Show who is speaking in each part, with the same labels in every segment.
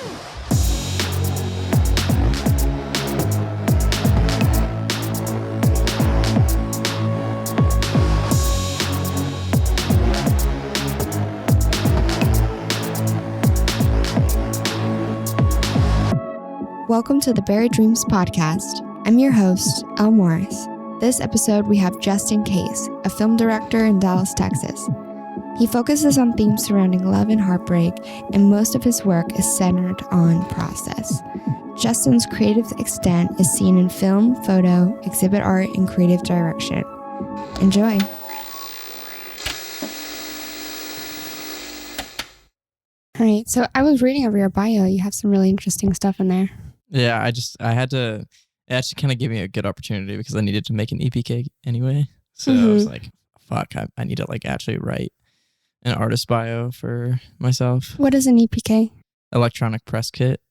Speaker 1: Welcome to the Buried Dreams podcast. I'm your host, Elle Morris. This episode, we have Juston Case, a film director in Dallas, Texas. He focuses on themes surrounding love and heartbreak, and most of his work is centered on process. Juston's creative extent is seen in film, photo, exhibit art, and creative direction. Enjoy. All right, so I was reading over your bio. You have some really interesting stuff in there.
Speaker 2: Yeah, I had to, it actually kind of gave me a good opportunity because I needed to make an EPK anyway. So I was like, fuck, I need to like actually write an artist bio for myself.
Speaker 1: What is an EPK?
Speaker 2: Electronic press kit.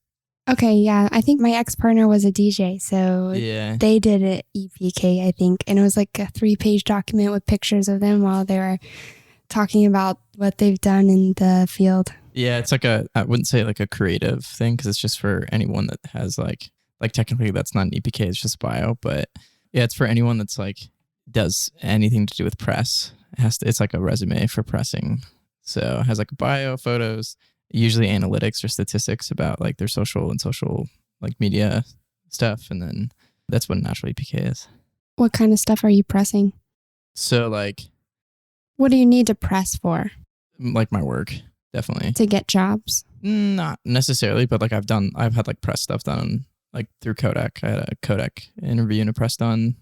Speaker 1: Okay, yeah. I think my ex-partner was a DJ, so
Speaker 2: Yeah.
Speaker 1: they did an EPK, I think. And it was like a 3-page document with pictures of them while they were talking about what they've done in the field.
Speaker 2: Yeah, it's like I wouldn't say like a creative thing because it's just for anyone that has like technically that's not an EPK, it's just bio. But yeah, it's for anyone that's like does anything to do with press. It's like a resume for pressing. So it has like a bio, photos, usually analytics or statistics about like their social like media stuff. And then that's what an actual EPK is.
Speaker 1: What kind of stuff are you pressing?
Speaker 2: So like,
Speaker 1: what do you need to press for?
Speaker 2: like my work. Definitely.
Speaker 1: To get jobs?
Speaker 2: Not necessarily, but like I've had like press stuff done like through Kodak. I had a Kodak interview and a press done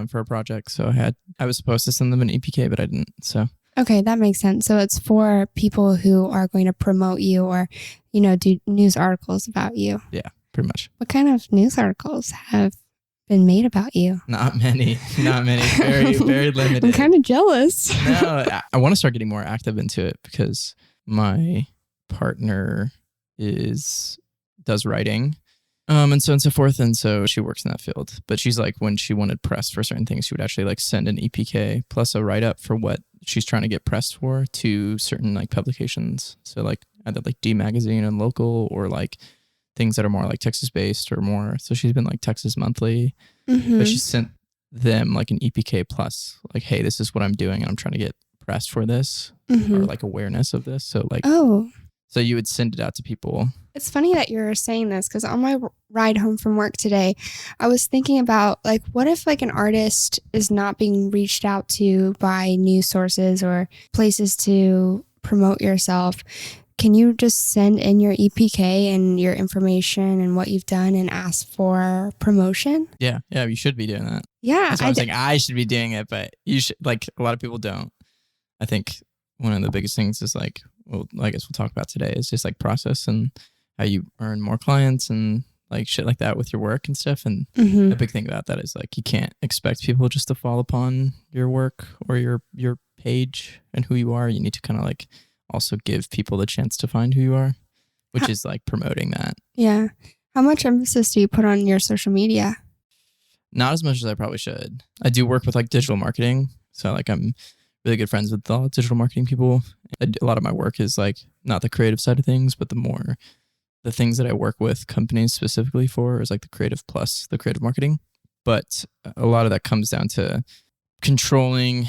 Speaker 2: for a project. So I was supposed to send them an EPK, but I didn't. So
Speaker 1: okay, that makes sense. So it's for people who are going to promote you or, do news articles about you.
Speaker 2: Yeah, pretty much.
Speaker 1: What kind of news articles have been made about you?
Speaker 2: Not many. Very, very limited.
Speaker 1: I'm kind of jealous.
Speaker 2: No, I want to start getting more active into it because my partner does writing, and so on and so forth. And so she works in that field, but she's like, when she wanted press for certain things, she would actually like send an EPK plus a write-up for what she's trying to get pressed for to certain like publications. So like either like D Magazine and local or like things that are more like Texas based or more. So she's been like Texas Monthly, but she sent them like an EPK plus like, hey, this is what I'm doing and I'm trying to get pressed for this or like awareness of this. So like, so you would send it out to people.
Speaker 1: It's funny that you're saying this because on my ride home from work today, I was thinking about like, what if like an artist is not being reached out to by news sources or places to promote yourself? Can you just send in your EPK and your information and what you've done and ask for promotion?
Speaker 2: Yeah, you should be doing that.
Speaker 1: Yeah.
Speaker 2: That's what I'm saying. I should be doing it, but you should, like a lot of people don't. I think one of the biggest things is like, well, I guess we'll talk about today is just like process and how you earn more clients and like shit like that with your work and stuff. And a big thing about that is like, you can't expect people just to fall upon your work or your page and who you are. You need to kind of like also give people the chance to find who you are, which is like promoting that. Yeah.
Speaker 1: How much emphasis do you put on your social media?
Speaker 2: Not as much as I probably should. I do work with like digital marketing. So like I'm really good friends with all digital marketing people. A lot of my work is like not the creative side of things, but the things that I work with companies specifically for is like the creative plus the creative marketing. But a lot of that comes down to controlling,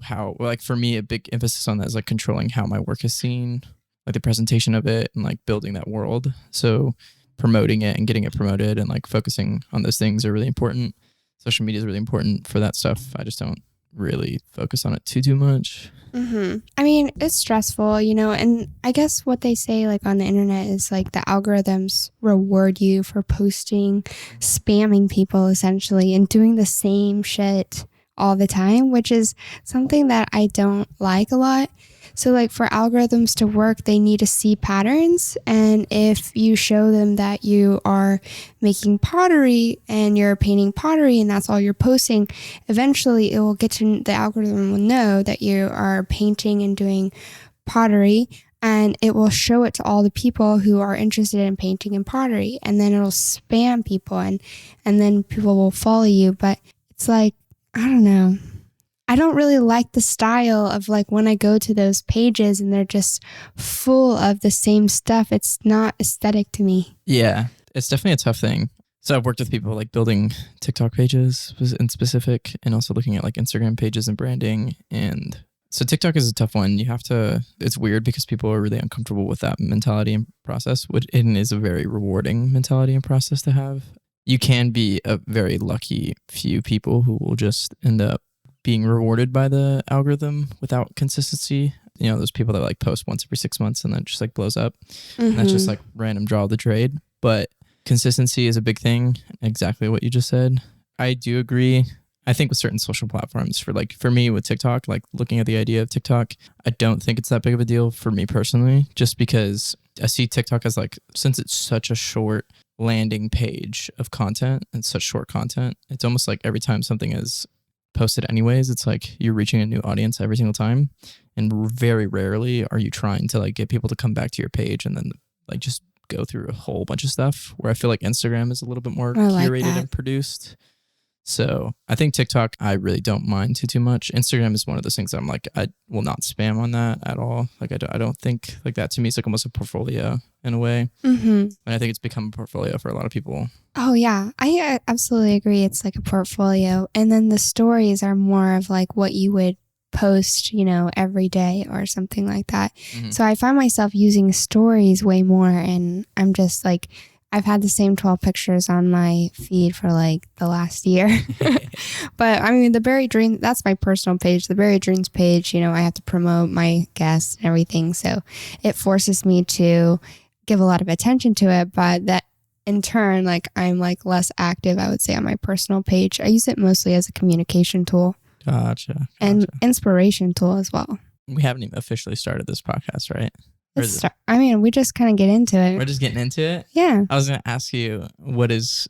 Speaker 2: how, like for me, a big emphasis on that is like controlling how my work is seen, like the presentation of it and like building that world. So promoting it and getting it promoted and like focusing on those things are really important. Social media is really important for that stuff. I just don't really focus on it too much.
Speaker 1: I mean, it's stressful, and I guess what they say like on the internet is like the algorithms reward you for posting, spamming people essentially and doing the same shit all the time, which is something that I don't like a lot. So like for algorithms to work, they need to see patterns. And if you show them that you are making pottery and you're painting pottery and that's all you're posting, eventually it will get to, the algorithm will know that you are painting and doing pottery, and it will show it to all the people who are interested in painting and pottery. And then it'll spam people and then people will follow you. But it's like, I don't know. I don't really like the style of like when I go to those pages and they're just full of the same stuff. It's not aesthetic to me.
Speaker 2: Yeah, it's definitely a tough thing. So I've worked with people like building TikTok pages in specific, and also looking at like Instagram pages and branding. And so TikTok is a tough one. It's weird because people are really uncomfortable with that mentality and process, which it is a very rewarding mentality and process to have. You can be a very lucky few people who will just end up being rewarded by the algorithm without consistency. You know, those people that like post once every 6 months and then just like blows up. And that's just like random draw of the trade. But consistency is a big thing. Exactly what you just said. I do agree. I think with certain social platforms, for me with TikTok, like looking at the idea of TikTok, I don't think it's that big of a deal for me personally, just because I see TikTok as like, since it's such a short landing page of content and such short content, it's almost like every time something is posted anyways, it's like you're reaching a new audience every single time. And very rarely are you trying to like get people to come back to your page and then like just go through a whole bunch of stuff, where I feel like Instagram is a little bit more curated and produced. So I think TikTok, I really don't mind too much. Instagram is one of those things that I'm like, I will not spam on that at all. Like I don't think like that to me is like almost a portfolio in a way. And I think it's become a portfolio for a lot of people.
Speaker 1: Oh yeah, I absolutely agree. It's like a portfolio. And then the stories are more of like what you would post, every day or something like that. So I find myself using stories way more, and I'm just like, I've had the same 12 pictures on my feed for like the last year. But I mean, the Buried Dreams, that's my personal page. The Buried Dreams page, I have to promote my guests and everything. So it forces me to give a lot of attention to it. But that in turn, like I'm like less active, I would say, on my personal page. I use it mostly as a communication tool.
Speaker 2: Gotcha.
Speaker 1: And inspiration tool as well.
Speaker 2: We haven't even officially started this podcast, right?
Speaker 1: We just kind of get into it.
Speaker 2: We're just getting into it?
Speaker 1: Yeah.
Speaker 2: I was going to ask you, what is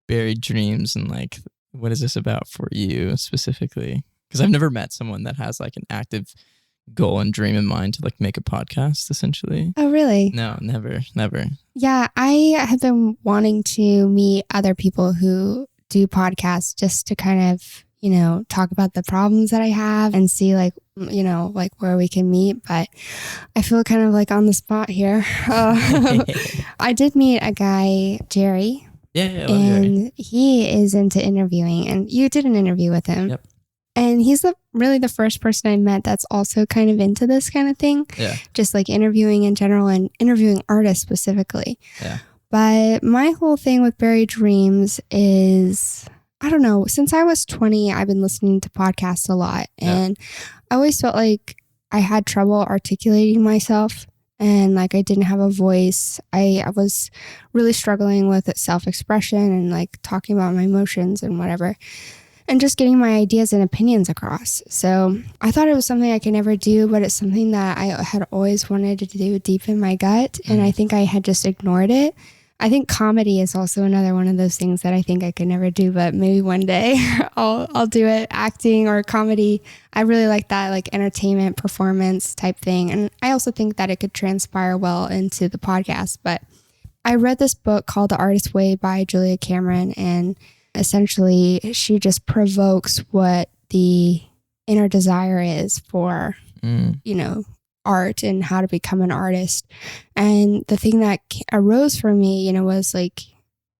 Speaker 2: Buried Dreams, and like, what is this about for you specifically? Because I've never met someone that has like an active goal and dream in mind to like make a podcast, essentially.
Speaker 1: Oh, really?
Speaker 2: No, never.
Speaker 1: Yeah, I have been wanting to meet other people who do podcasts just to kind of, talk about the problems that I have and see like where we can meet. But I feel kind of like on the spot here. I did meet a guy, Jerry.
Speaker 2: Yeah, I love
Speaker 1: and
Speaker 2: Jerry.
Speaker 1: He is into interviewing, and you did an interview with him.
Speaker 2: Yep.
Speaker 1: And he's really the first person I met that's also kind of into this kind of thing.
Speaker 2: Yeah.
Speaker 1: Just like interviewing in general and interviewing artists specifically.
Speaker 2: Yeah.
Speaker 1: But my whole thing with Buried Dreams is, I don't know, since I was 20, I've been listening to podcasts a lot. And I always felt like I had trouble articulating myself, and like I didn't have a voice. I was really struggling with self-expression and like talking about my emotions and whatever, and just getting my ideas and opinions across. So I thought it was something I could never do, but it's something that I had always wanted to do deep in my gut. And I think I had just ignored it. I think comedy is also another one of those things that I think I could never do, but maybe one day I'll do it. Acting or comedy. I really like that, like entertainment, performance type thing. And I also think that it could transpire well into the podcast. But I read this book called The Artist's Way by Julia Cameron, and essentially she just provokes what the inner desire is for, art and how to become an artist. And the thing that arose for me, was like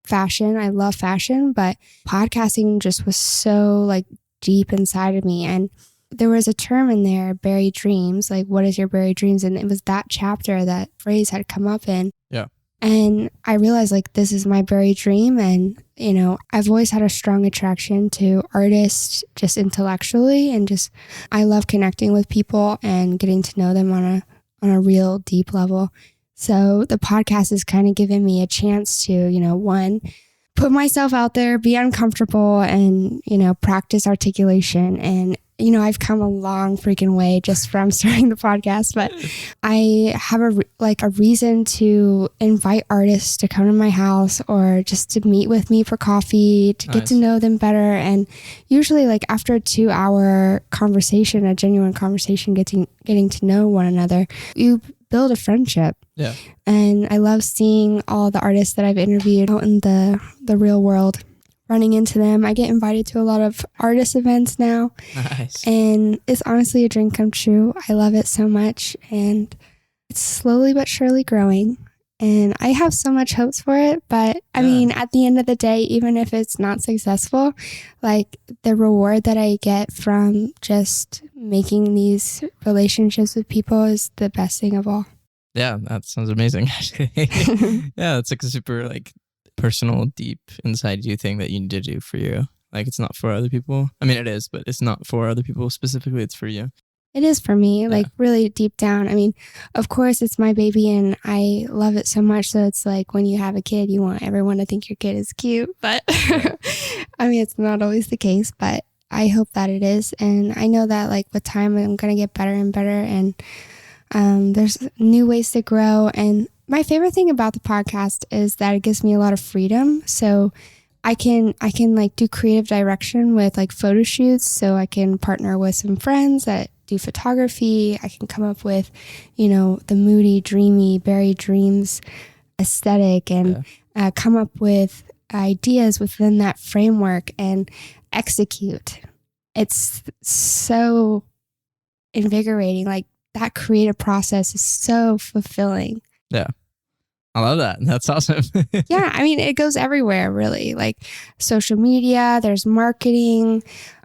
Speaker 1: fashion. I love fashion, but podcasting just was so like deep inside of me. And there was a term in there, buried dreams, like what is your buried dreams? And it was that chapter that phrase had come up in.
Speaker 2: Yeah.
Speaker 1: And I realized like this is my buried dream. And, I've always had a strong attraction to artists just intellectually, and just I love connecting with people and getting to know them on a real deep level. So the podcast is kind of giving me a chance to, one, put myself out there, be uncomfortable, and, practice articulation. And I've come a long freaking way just from starting the podcast, but I have a reason to invite artists to come to my house or just to meet with me for coffee, to get to know them better. And usually like after a 2-hour conversation, a genuine conversation, getting to know one another, you build a friendship.
Speaker 2: Yeah.
Speaker 1: And I love seeing all the artists that I've interviewed out in the real world running into them. I get invited to a lot of artist events now.
Speaker 2: Nice.
Speaker 1: And it's honestly a dream come true. I love it so much. And it's slowly but surely growing. And I have so much hopes for it. But I mean, at the end of the day, even if it's not successful, like the reward that I get from just making these relationships with people is the best thing of all.
Speaker 2: Yeah, that sounds amazing, actually. Yeah, it's like a super like personal, deep inside you thing that you need to do for you. Like it's not for other people. I mean, it is, but it's not for other people specifically. It's for you.
Speaker 1: It is for me, like really deep down. I mean, of course, it's my baby and I love it so much. So it's like when you have a kid, you want everyone to think your kid is cute. But I mean, it's not always the case, but I hope that it is. And I know that like with time, I'm going to get better and better. And there's new ways to grow. And my favorite thing about the podcast is that it gives me a lot of freedom. So I can like do creative direction with like photo shoots. So I can partner with some friends that do photography. I can come up with, you know, the moody, dreamy, buried dreams aesthetic and come up with ideas within that framework and execute. It's so invigorating. Like that creative process is so fulfilling.
Speaker 2: Yeah. I love that. That's awesome.
Speaker 1: Yeah. I mean, it goes everywhere, really. Like social media, there's marketing.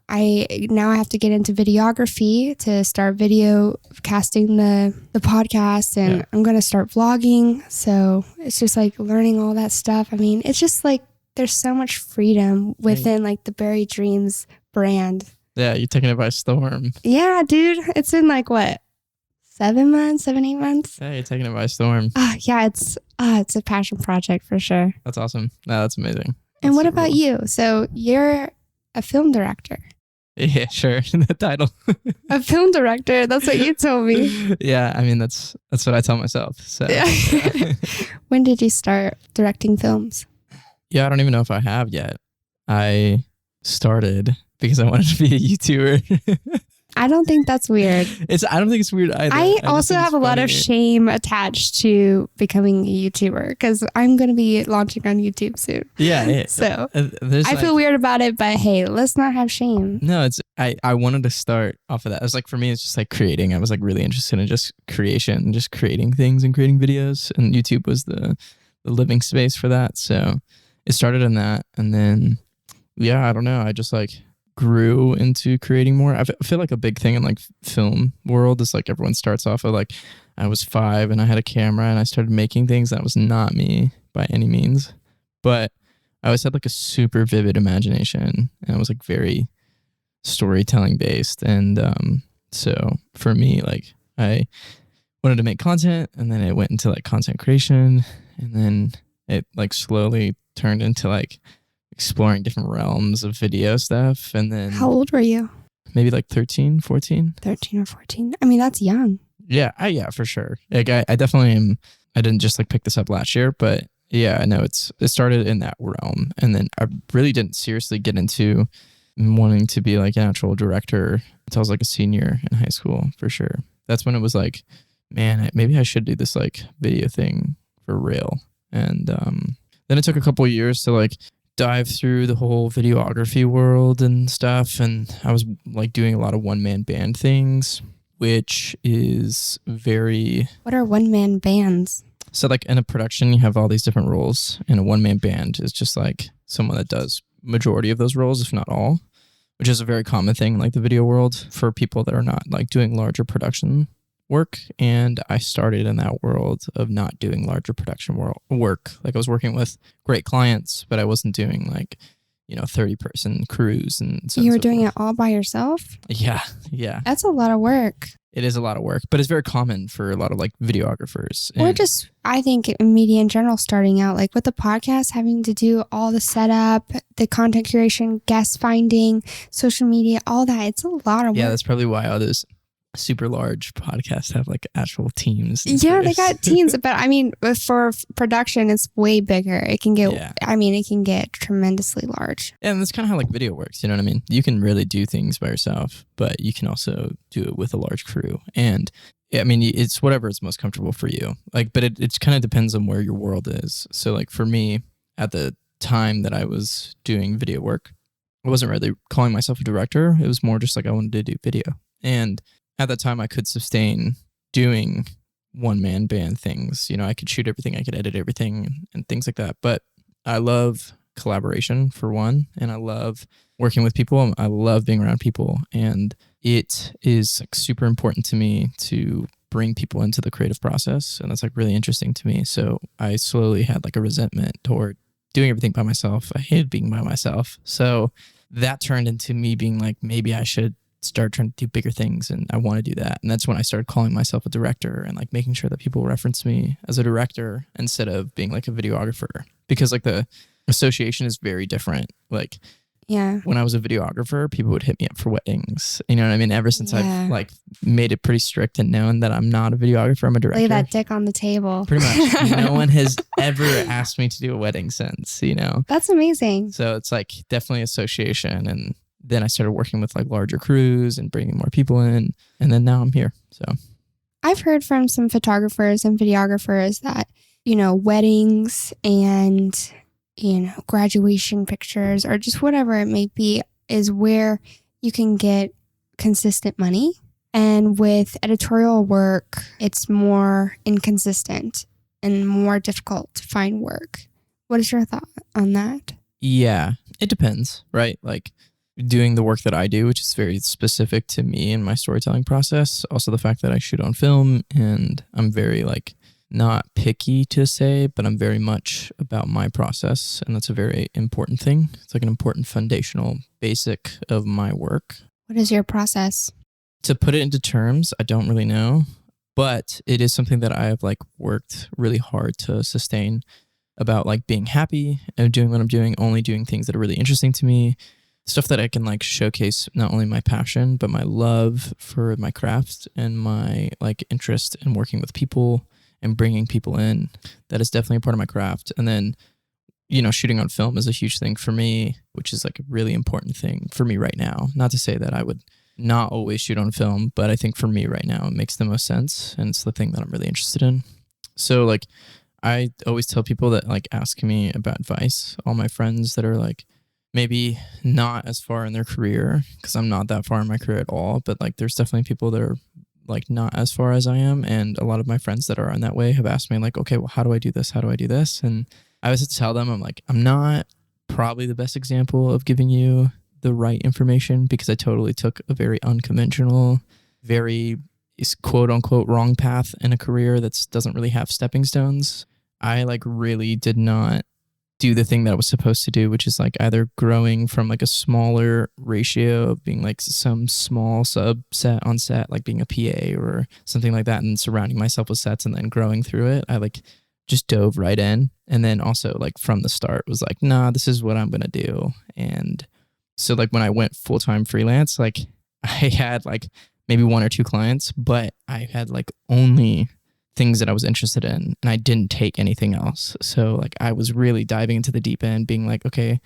Speaker 1: I have to get into videography to start video casting the podcast, and I'm going to start vlogging. So it's just like learning all that stuff. I mean, it's just like there's so much freedom within like the Buried Dreams brand.
Speaker 2: Yeah, you're taking it by storm.
Speaker 1: Yeah, dude. It's been like what? 8 months?
Speaker 2: Yeah, you're taking it by storm.
Speaker 1: Yeah, it's a passion project for sure.
Speaker 2: That's awesome. No, that's amazing.
Speaker 1: And what about you? So you're a film director.
Speaker 2: Yeah, sure. The title.
Speaker 1: A film director. That's what you told me.
Speaker 2: Yeah, I mean that's what I tell myself. So
Speaker 1: yeah. When did you start directing films?
Speaker 2: Yeah, I don't even know if I have yet. I started because I wanted to be a YouTuber.
Speaker 1: I don't think that's weird.
Speaker 2: I don't think it's weird either.
Speaker 1: I also have a lot of shame attached to becoming a YouTuber because I'm going to be launching on YouTube soon.
Speaker 2: Yeah.
Speaker 1: So I feel weird about it, but hey, let's not have shame.
Speaker 2: No, I wanted to start off of that. It was like, for me, it's just like creating. I was like really interested in just creation, just creating things and creating videos. And YouTube was the living space for that. So it started in that. And then, yeah, I don't know. I just like grew into creating more. I feel like a big thing in like film world is like everyone starts off of like, I was 5 and I had a camera and I started making things. That was not me by any means, but I always had like a super vivid imagination and I was like very storytelling based. And so for me, like I wanted to make content and then it went into like content creation and then it like slowly turned into like exploring different realms of video stuff. And then
Speaker 1: how old were you?
Speaker 2: Maybe like 13, 14.
Speaker 1: 13 or 14. I mean, that's young.
Speaker 2: Yeah, yeah, for sure. Like I definitely am. I didn't just like pick this up last year, but yeah, I know it started in that realm. And then I really didn't seriously get into wanting to be like an actual director until I was like a senior in high school, for sure. That's when it was like, man, maybe I should do this like video thing for real. And then it took a couple of years to like dive through the whole videography world and stuff. And I was like doing a lot of one-man band things, which is very...
Speaker 1: What are one-man bands?
Speaker 2: So like in a production, you have all these different roles, and a one-man band is just like someone that does majority of those roles, if not all, which is a very common thing in like the video world for people that are not like doing larger production work. And I started in that world of not doing larger production work. Like I was working with great clients, but I wasn't doing like, 30-person crews and so.
Speaker 1: You were doing it all by yourself?
Speaker 2: Yeah.
Speaker 1: That's a lot of work.
Speaker 2: It is a lot of work, but it's very common for a lot of like videographers.
Speaker 1: Or just, I think in media in general, starting out like with the podcast, having to do all the setup, the content curation, guest finding, social media, all that. It's a lot of work.
Speaker 2: Yeah, that's probably why all those super large podcasts have like actual teams.
Speaker 1: Yeah, they got teams, but I mean, for production, it's way bigger. It can get, it can get tremendously large.
Speaker 2: Yeah, and that's kind of how like video works. You know what I mean? You can really do things by yourself, but you can also do it with a large crew. And I mean, it's whatever is most comfortable for you. Like, but it kind of depends on where your world is. So like for me, at the time that I was doing video work, I wasn't really calling myself a director. It was more just like I wanted to do video. And at that time, I could sustain doing one-man band things. I could shoot everything, I could edit everything and things like that. But I love collaboration for one, and I love working with people. I love being around people, and it is like super important to me to bring people into the creative process, and that's like really interesting to me. So I slowly had like a resentment toward doing everything by myself. I hated being by myself. So that turned into me being like, maybe I should start trying to do bigger things, and I want to do that. And that's when I started calling myself a director and like making sure that people reference me as a director instead of being like a videographer, because like the association is very different. Like
Speaker 1: Yeah.
Speaker 2: when I was a videographer, people would hit me up for weddings. You know what I mean? Ever since I've like made it pretty strict and known that I'm not a videographer, I'm a director.
Speaker 1: Lay that dick on the table.
Speaker 2: Pretty much. No one has ever asked me to do a wedding since,
Speaker 1: That's amazing.
Speaker 2: So it's like definitely association. And then I started working with like larger crews and bringing more people in. And then now I'm here. So
Speaker 1: I've heard from some photographers and videographers that, weddings and, graduation pictures or just whatever it may be is where you can get consistent money. And with editorial work, it's more inconsistent and more difficult to find work. What is your thought on that?
Speaker 2: yeah, it depends, right? Like doing the work that I do, which is very specific to me and my storytelling process. Also the fact that I shoot on film, and I'm very like not picky to say, but I'm very much about my process. And that's a very important thing. It's like an important foundational basic of my work.
Speaker 1: What is your process?
Speaker 2: To put it into terms, I don't really know, but it is something that I have like worked really hard to sustain, about like being happy and doing what I'm doing, only doing things that are really interesting to me, stuff that I can like showcase not only my passion, but my love for my craft and my like interest in working with people and bringing people in. That is definitely a part of my craft. And then, shooting on film is a huge thing for me, which is like a really important thing for me right now. Not to say that I would not always shoot on film, but I think for me right now, it makes the most sense. And it's the thing that I'm really interested in. So like, I always tell people that like ask me about advice, all my friends that are like maybe not as far in their career, because I'm not that far in my career at all, but like there's definitely people that are like not as far as I am. And a lot of my friends that are in that way have asked me like, okay, well, how do I do this? How do I do this? And I always have to tell them, I'm like, I'm not probably the best example of giving you the right information, because I totally took a very unconventional, very quote unquote wrong path in a career that doesn't really have stepping stones. I like really did not do the thing that I was supposed to do, which is like either growing from like a smaller ratio of being like some small subset on set, like being a PA or something like that, and surrounding myself with sets and then growing through it. I like just dove right in. And then also like from the start was like, nah, this is what I'm going to do. And so like when I went full-time freelance, like I had like maybe one or two clients, but I had like only things that I was interested in, and I didn't take anything else. So like I was really diving into the deep end, being like, okay,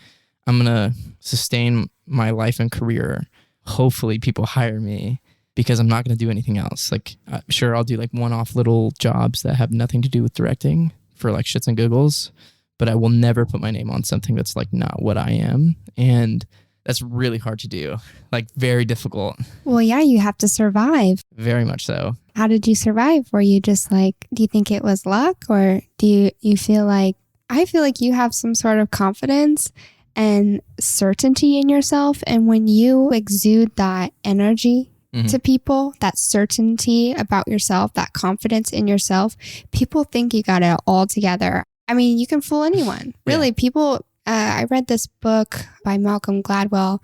Speaker 2: I'm going to sustain my life and career. Hopefully people hire me, because I'm not going to do anything else. Like sure, I'll do like one-off little jobs that have nothing to do with directing for like shits and giggles, but I will never put my name on something that's like not what I am. And that's really hard to do, like very difficult.
Speaker 1: Well, yeah, you have to survive.
Speaker 2: Very much so.
Speaker 1: How did you survive? Were you just like, do you think it was luck, or do you feel like, I feel like you have some sort of confidence and certainty in yourself. And when you exude that energy to people, that certainty about yourself, that confidence in yourself, people think you got it all together. I mean, you can fool anyone. Really,
Speaker 2: Yeah.
Speaker 1: people, I read this book by Malcolm Gladwell,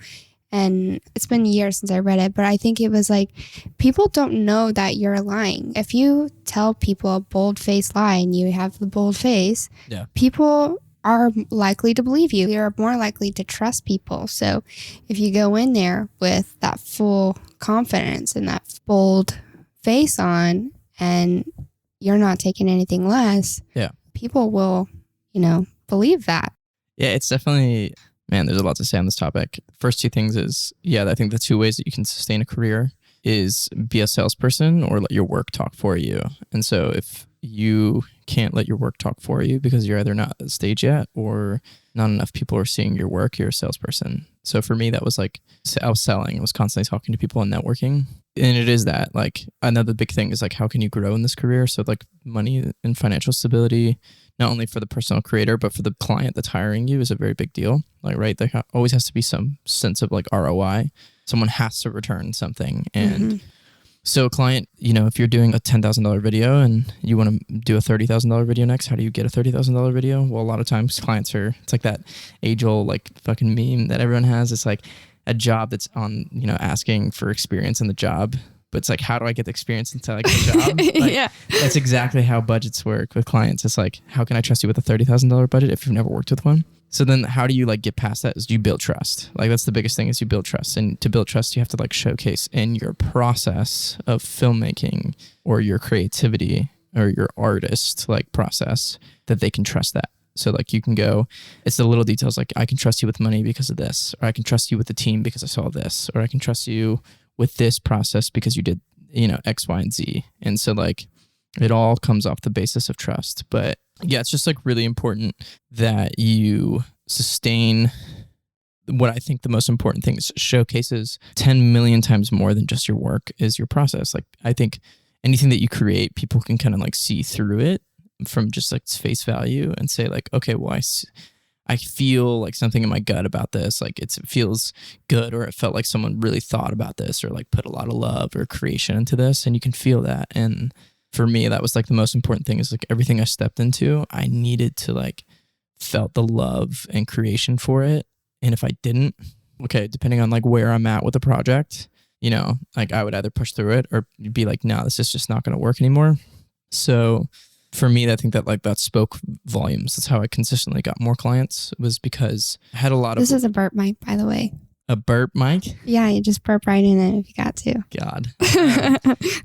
Speaker 1: and it's been years since I read it, but I think it was like, people don't know that you're lying. If you tell people a bold-faced lie and you have the bold face, people are likely to believe you. You're more likely to trust people. So if you go in there with that full confidence and that bold face on, and you're not taking anything less, people will, believe that.
Speaker 2: Yeah, it's definitely, man, there's a lot to say on this topic. First two things is, I think the two ways that you can sustain a career is be a salesperson or let your work talk for you. And so if you can't let your work talk for you because you're either not at the stage yet or not enough people are seeing your work. You're a salesperson. So for me, that was like, I was selling. I was constantly talking to people and networking. And it is that, like, another big thing is like, how can you grow in this career? So like money and financial stability, not only for the personal creator, but for the client that's hiring you is a very big deal. Like, right, there always has to be some sense of like ROI. Someone has to return something. And so a client, you know, if you're doing a $10,000 video and you want to do a $30,000 video next, how do you get a $30,000 video? Well, a lot of times clients it's like that age old like fucking meme that everyone has. It's like a job that's on, you know, asking for experience in the job. But it's like, how do I get the experience into like the job? Like,
Speaker 1: Yeah.
Speaker 2: That's exactly how budgets work with clients. It's like, how can I trust you with a $30,000 budget if you've never worked with one? So then how do you like get past that? Is you build trust. Like that's the biggest thing is you build trust. And to build trust, you have to like showcase in your process of filmmaking or your creativity or your artist like process that they can trust that. So like you can go, it's the little details like I can trust you with money because of this, or I can trust you with the team because I saw this, or I can trust you with this process because you did, you know, X, Y, and Z. And so like it all comes off the basis of trust. But yeah, it's just like really important that you sustain what I think the most important thing is showcases 10 million times more than just your work is your process. Like I think anything that you create, people can kind of like see through it from just like its face value and say like, okay, well, I feel like something in my gut about this. Like it feels good, or it felt like someone really thought about this or like put a lot of love or creation into this, and you can feel that. And for me, that was like the most important thing is like everything I stepped into, I needed to like felt the love and creation for it. And if I didn't, okay, depending on like where I'm at with the project, you know, like I would either push through it or be like, no, this is just not going to work anymore. So for me, I think that like that spoke volumes. That's how I consistently got more clients, was because I had a lot of...
Speaker 1: This is a burp mic, by the way.
Speaker 2: A burp mic?
Speaker 1: Yeah, you just burp right in it if you got to.
Speaker 2: God.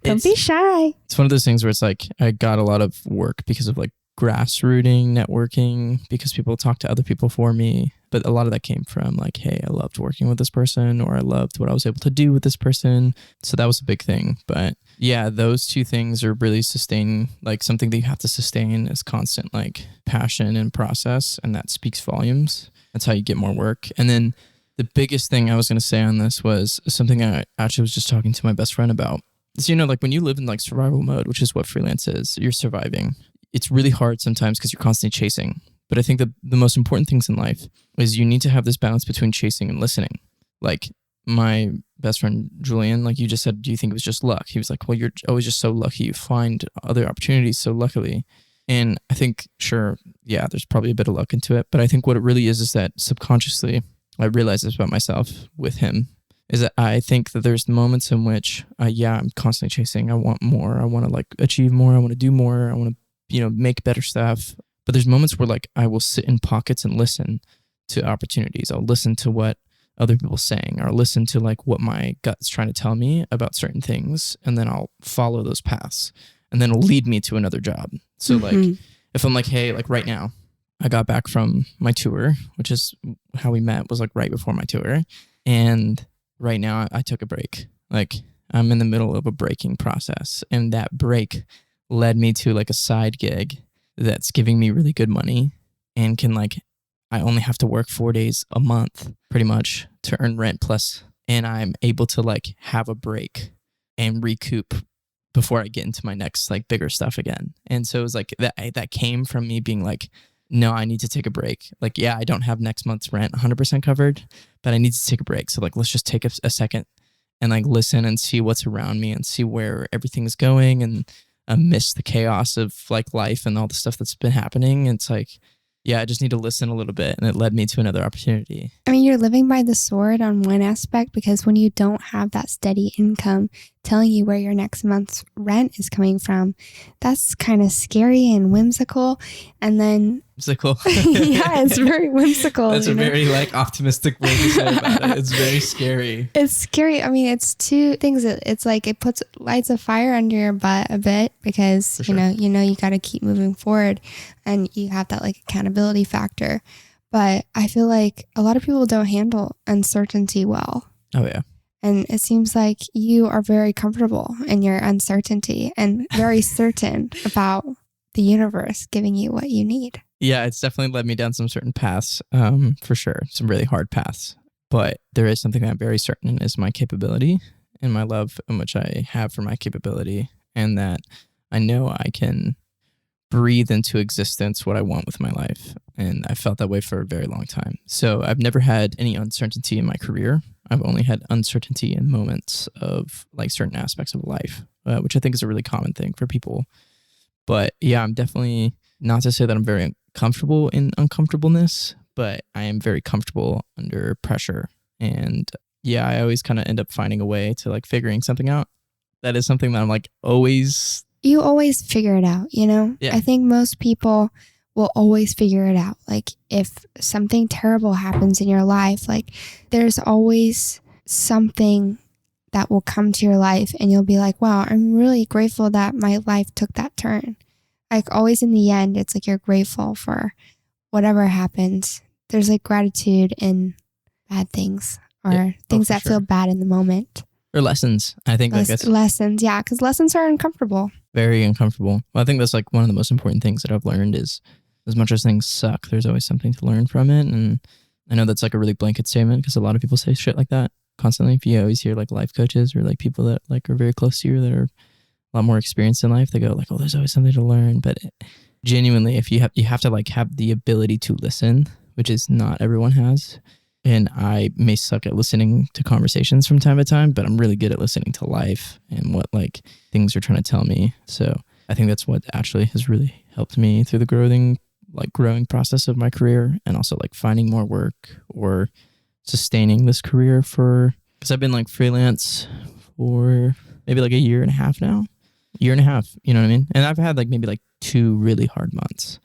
Speaker 1: Don't be shy.
Speaker 2: It's one of those things where it's like I got a lot of work because of like grassrooting, networking, because people talk to other people for me. But a lot of that came from like, hey, I loved working with this person, or I loved what I was able to do with this person. So that was a big thing. But yeah, those two things are really sustaining, like something that you have to sustain is constant like passion and process. And that speaks volumes. That's how you get more work. And then the biggest thing I was going to say on this was something I actually was just talking to my best friend about. So, you know, like when you live in like survival mode, which is what freelance is, you're surviving. It's really hard sometimes because you're constantly chasing. But I think that the most important things in life is you need to have this balance between chasing and listening. Like my best friend, Julian, like you just said, do you think it was just luck? He was like, well, you're always just so lucky. You find other opportunities so luckily. And I think, sure, yeah, there's probably a bit of luck into it. But I think what it really is that subconsciously, I realize this about myself with him, is that I think that there's moments in which, I'm constantly chasing. I want more. I want to like achieve more. I want to do more. I want to, you know, make better stuff. But there's moments where like I will sit in pockets and listen to opportunities. I'll listen to what other people are saying, or listen to like what my gut's trying to tell me about certain things. And then I'll follow those paths, and then it'll lead me to another job. So like, if I'm like, hey, like right now, I got back from my tour, which is how we met, was like right before my tour. And right now I took a break. Like I'm in the middle of a breaking process. And that break led me to like a side gig that's giving me really good money, and can like, I only have to work 4 days a month pretty much to earn rent plus. And I'm able to like have a break and recoup before I get into my next like bigger stuff again. And so it was like that came from me being like, no, I need to take a break. Like, yeah, I don't have next month's rent 100% covered, but I need to take a break. So like, let's just take a second and like listen and see what's around me and see where everything's going, and amidst the chaos of like life and all the stuff that's been happening. It's like, yeah, I just need to listen a little bit. And it led me to another opportunity.
Speaker 1: I mean, you're living by the sword on one aspect, because when you don't have that steady income telling you where your next month's rent is coming from, that's kind of scary and whimsical. And then
Speaker 2: Whimsical.
Speaker 1: yeah, it's very whimsical.
Speaker 2: That's a very like optimistic way to say about it. It's very scary.
Speaker 1: It's scary. I mean, it's two things. It's like it lights a fire under your butt a bit, because
Speaker 2: For sure.
Speaker 1: you got to keep moving forward, and you have that like accountability factor. But I feel like a lot of people don't handle uncertainty well.
Speaker 2: Oh yeah.
Speaker 1: And it seems like you are very comfortable in your uncertainty and very certain about the universe giving you what you need.
Speaker 2: Yeah, it's definitely led me down some certain paths, for sure. Some really hard paths. But there is something that I'm very certain in is my capability and my love in which I have for my capability, and that I know I can breathe into existence what I want with my life. And I felt that way for a very long time. So I've never had any uncertainty in my career. I've only had uncertainty in moments of like certain aspects of life, which I think is a really common thing for people. But yeah, I'm definitely, not to say that I'm very comfortable in uncomfortableness, but I am very comfortable under pressure. And yeah, I always kind of end up finding a way to like figuring something out. That is something that I'm like always...
Speaker 1: You always figure it out, you know?
Speaker 2: Yeah.
Speaker 1: I think most people will always figure it out. Like if something terrible happens in your life, like there's always something that will come to your life and you'll be like, wow, I'm really grateful that my life took that turn. Like always in the end, it's like you're grateful for whatever happens. There's like gratitude in bad things or things that feel bad in the moment.
Speaker 2: Or lessons. I think
Speaker 1: lessons. Yeah. Because lessons are uncomfortable.
Speaker 2: Very uncomfortable. Well, I think that's like one of the most important things that I've learned is as much as things suck, there's always something to learn from it. And I know that's like a really blanket statement because a lot of people say shit like that constantly. If you always hear like life coaches or like people that like are very close to you that are a lot more experienced in life, they go like, oh, there's always something to learn. But genuinely, if you have to like have the ability to listen, which is not everyone has. And I may suck at listening to conversations from time to time, but I'm really good at listening to life and what like things are trying to tell me. So I think that's what actually has really helped me through the growing process of my career, and also like finding more work or sustaining this career because I've been like freelance for maybe like a year and a half now. You know what I mean? And I've had like maybe like 2 really hard months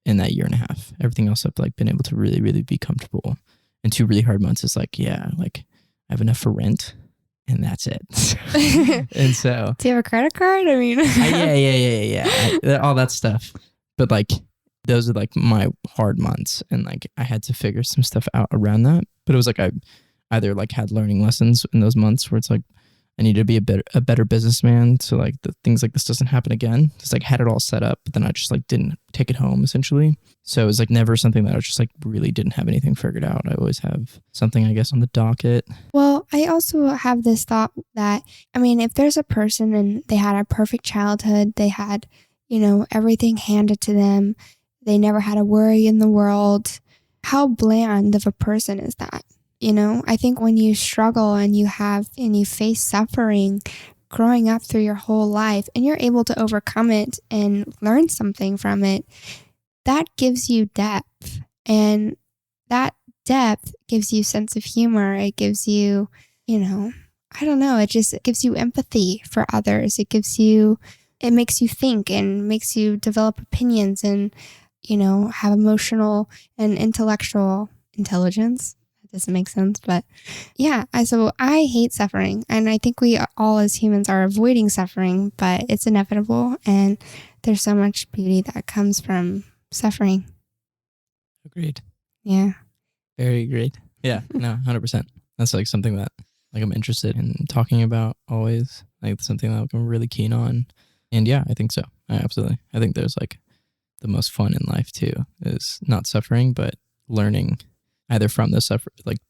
Speaker 2: in that year and a half. Everything else I've like been able to really, really be comfortable. And 2 really hard months is like, yeah, like I have enough for rent and that's it. And so.
Speaker 1: Do you have a credit card? I mean.
Speaker 2: Yeah. All that stuff. But like, those are like my hard months. And like, I had to figure some stuff out around that. But it was like, I either like had learning lessons in those months where it's like, I need to be a better businessman. So like the things like this doesn't happen again. Just like had it all set up, but then I just like didn't take it home essentially. So it was like never something that I was just like really didn't have anything figured out. I always have something, I guess, on the docket.
Speaker 1: Well, I also have this thought that, I mean, if there's a person and they had a perfect childhood, they had, everything handed to them, they never had a worry in the world, how bland of a person is that? I think when you struggle and you face suffering growing up through your whole life and you're able to overcome it and learn something from it, that gives you depth. And that depth gives you sense of humor. It gives you, I don't know, it just gives you empathy for others. It makes you think and makes you develop opinions and, have emotional and intellectual intelligence. Doesn't make sense, but yeah, so I hate suffering, and I think we all as humans are avoiding suffering, but it's inevitable, and there's so much beauty that comes from suffering.
Speaker 2: Agreed.
Speaker 1: Yeah.
Speaker 2: Very agreed. Yeah, no, 100%. That's like something that like I'm interested in talking about always. Like it's something that I'm really keen on, and yeah, I think so. Absolutely. I think there's like the most fun in life too is not suffering, but learning. Either from the sufferingness,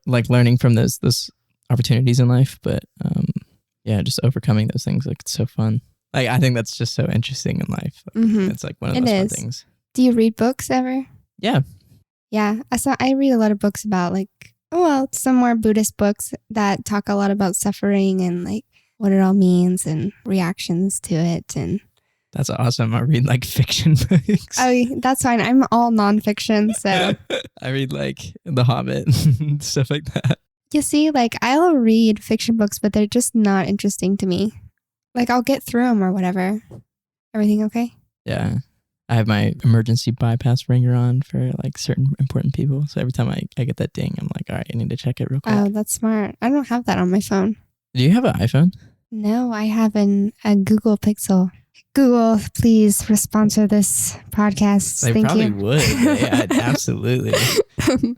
Speaker 2: like learning from those opportunities in life, but just overcoming those things. Like it's so fun. Like I think that's just so interesting in life. Like, it's like one of those fun things.
Speaker 1: Do you read books ever?
Speaker 2: Yeah.
Speaker 1: Yeah, I read a lot of books about some more Buddhist books that talk a lot about suffering and like what it all means and reactions to it and.
Speaker 2: That's awesome. I read like fiction books.
Speaker 1: Oh, that's fine. I'm all nonfiction, so.
Speaker 2: I read like The Hobbit and stuff like that.
Speaker 1: You see, like I'll read fiction books, but they're just not interesting to me. Like I'll get through them or whatever. Everything okay?
Speaker 2: Yeah. I have my emergency bypass ringer on for like certain important people. So every time I get that ding, I'm like, all right, I need to check it real quick.
Speaker 1: Oh, that's smart. I don't have that on my phone.
Speaker 2: Do you have an iPhone?
Speaker 1: No, I have a Google Pixel. Google, please sponsor this podcast.
Speaker 2: They
Speaker 1: Thank
Speaker 2: probably
Speaker 1: you.
Speaker 2: would. Yeah, absolutely.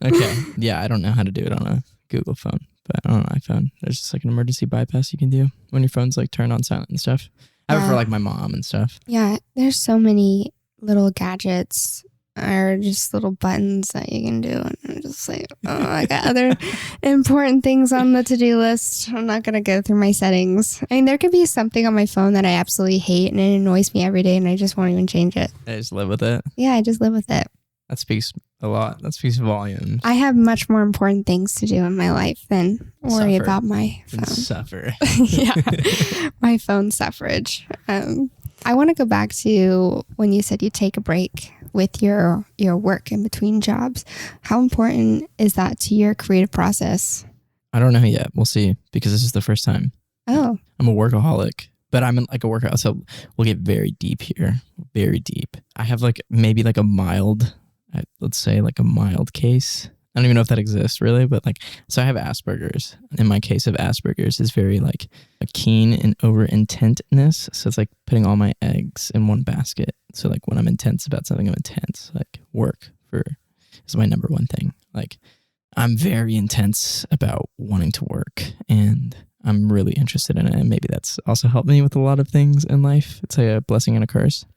Speaker 2: Okay. Yeah, I don't know how to do it on a Google phone, But I don't know, iPhone. There's just like an emergency bypass you can do when your phone's like turned on silent and stuff. I have it for like my mom and stuff.
Speaker 1: Yeah, there's so many little gadgets or just little buttons that you can do. And I'm just like, oh, I got other important things on the to-do list. I'm not going to go through my settings. I mean, there could be something on my phone that I absolutely hate and it annoys me every day and I just won't even change it.
Speaker 2: I just live with it.
Speaker 1: Yeah, I just live with it.
Speaker 2: That speaks a lot. That speaks volumes.
Speaker 1: I have much more important things to do in my life than worry
Speaker 2: Suffer.
Speaker 1: about my phone.
Speaker 2: And suffer.
Speaker 1: Yeah, my phone suffrage. I want to go back to when you said you take a break with your work in between jobs. How important is that to your creative process?
Speaker 2: I don't know yet. We'll see, because this is the first time.
Speaker 1: Oh.
Speaker 2: I'm a workaholic, but I'm like a workaholic. So we'll get very deep here. Very deep. I have like maybe like a mild, let's say like a mild case. I don't even know if that exists really, but like, so I have Asperger's. In my case of Asperger's is very like a keen and over intentness. So it's like putting all my eggs in one basket. So like when I'm intense about something, I'm intense. Like work is my number one thing. Like I'm very intense about wanting to work and I'm really interested in it. And maybe that's also helped me with a lot of things in life. It's like a blessing and a curse.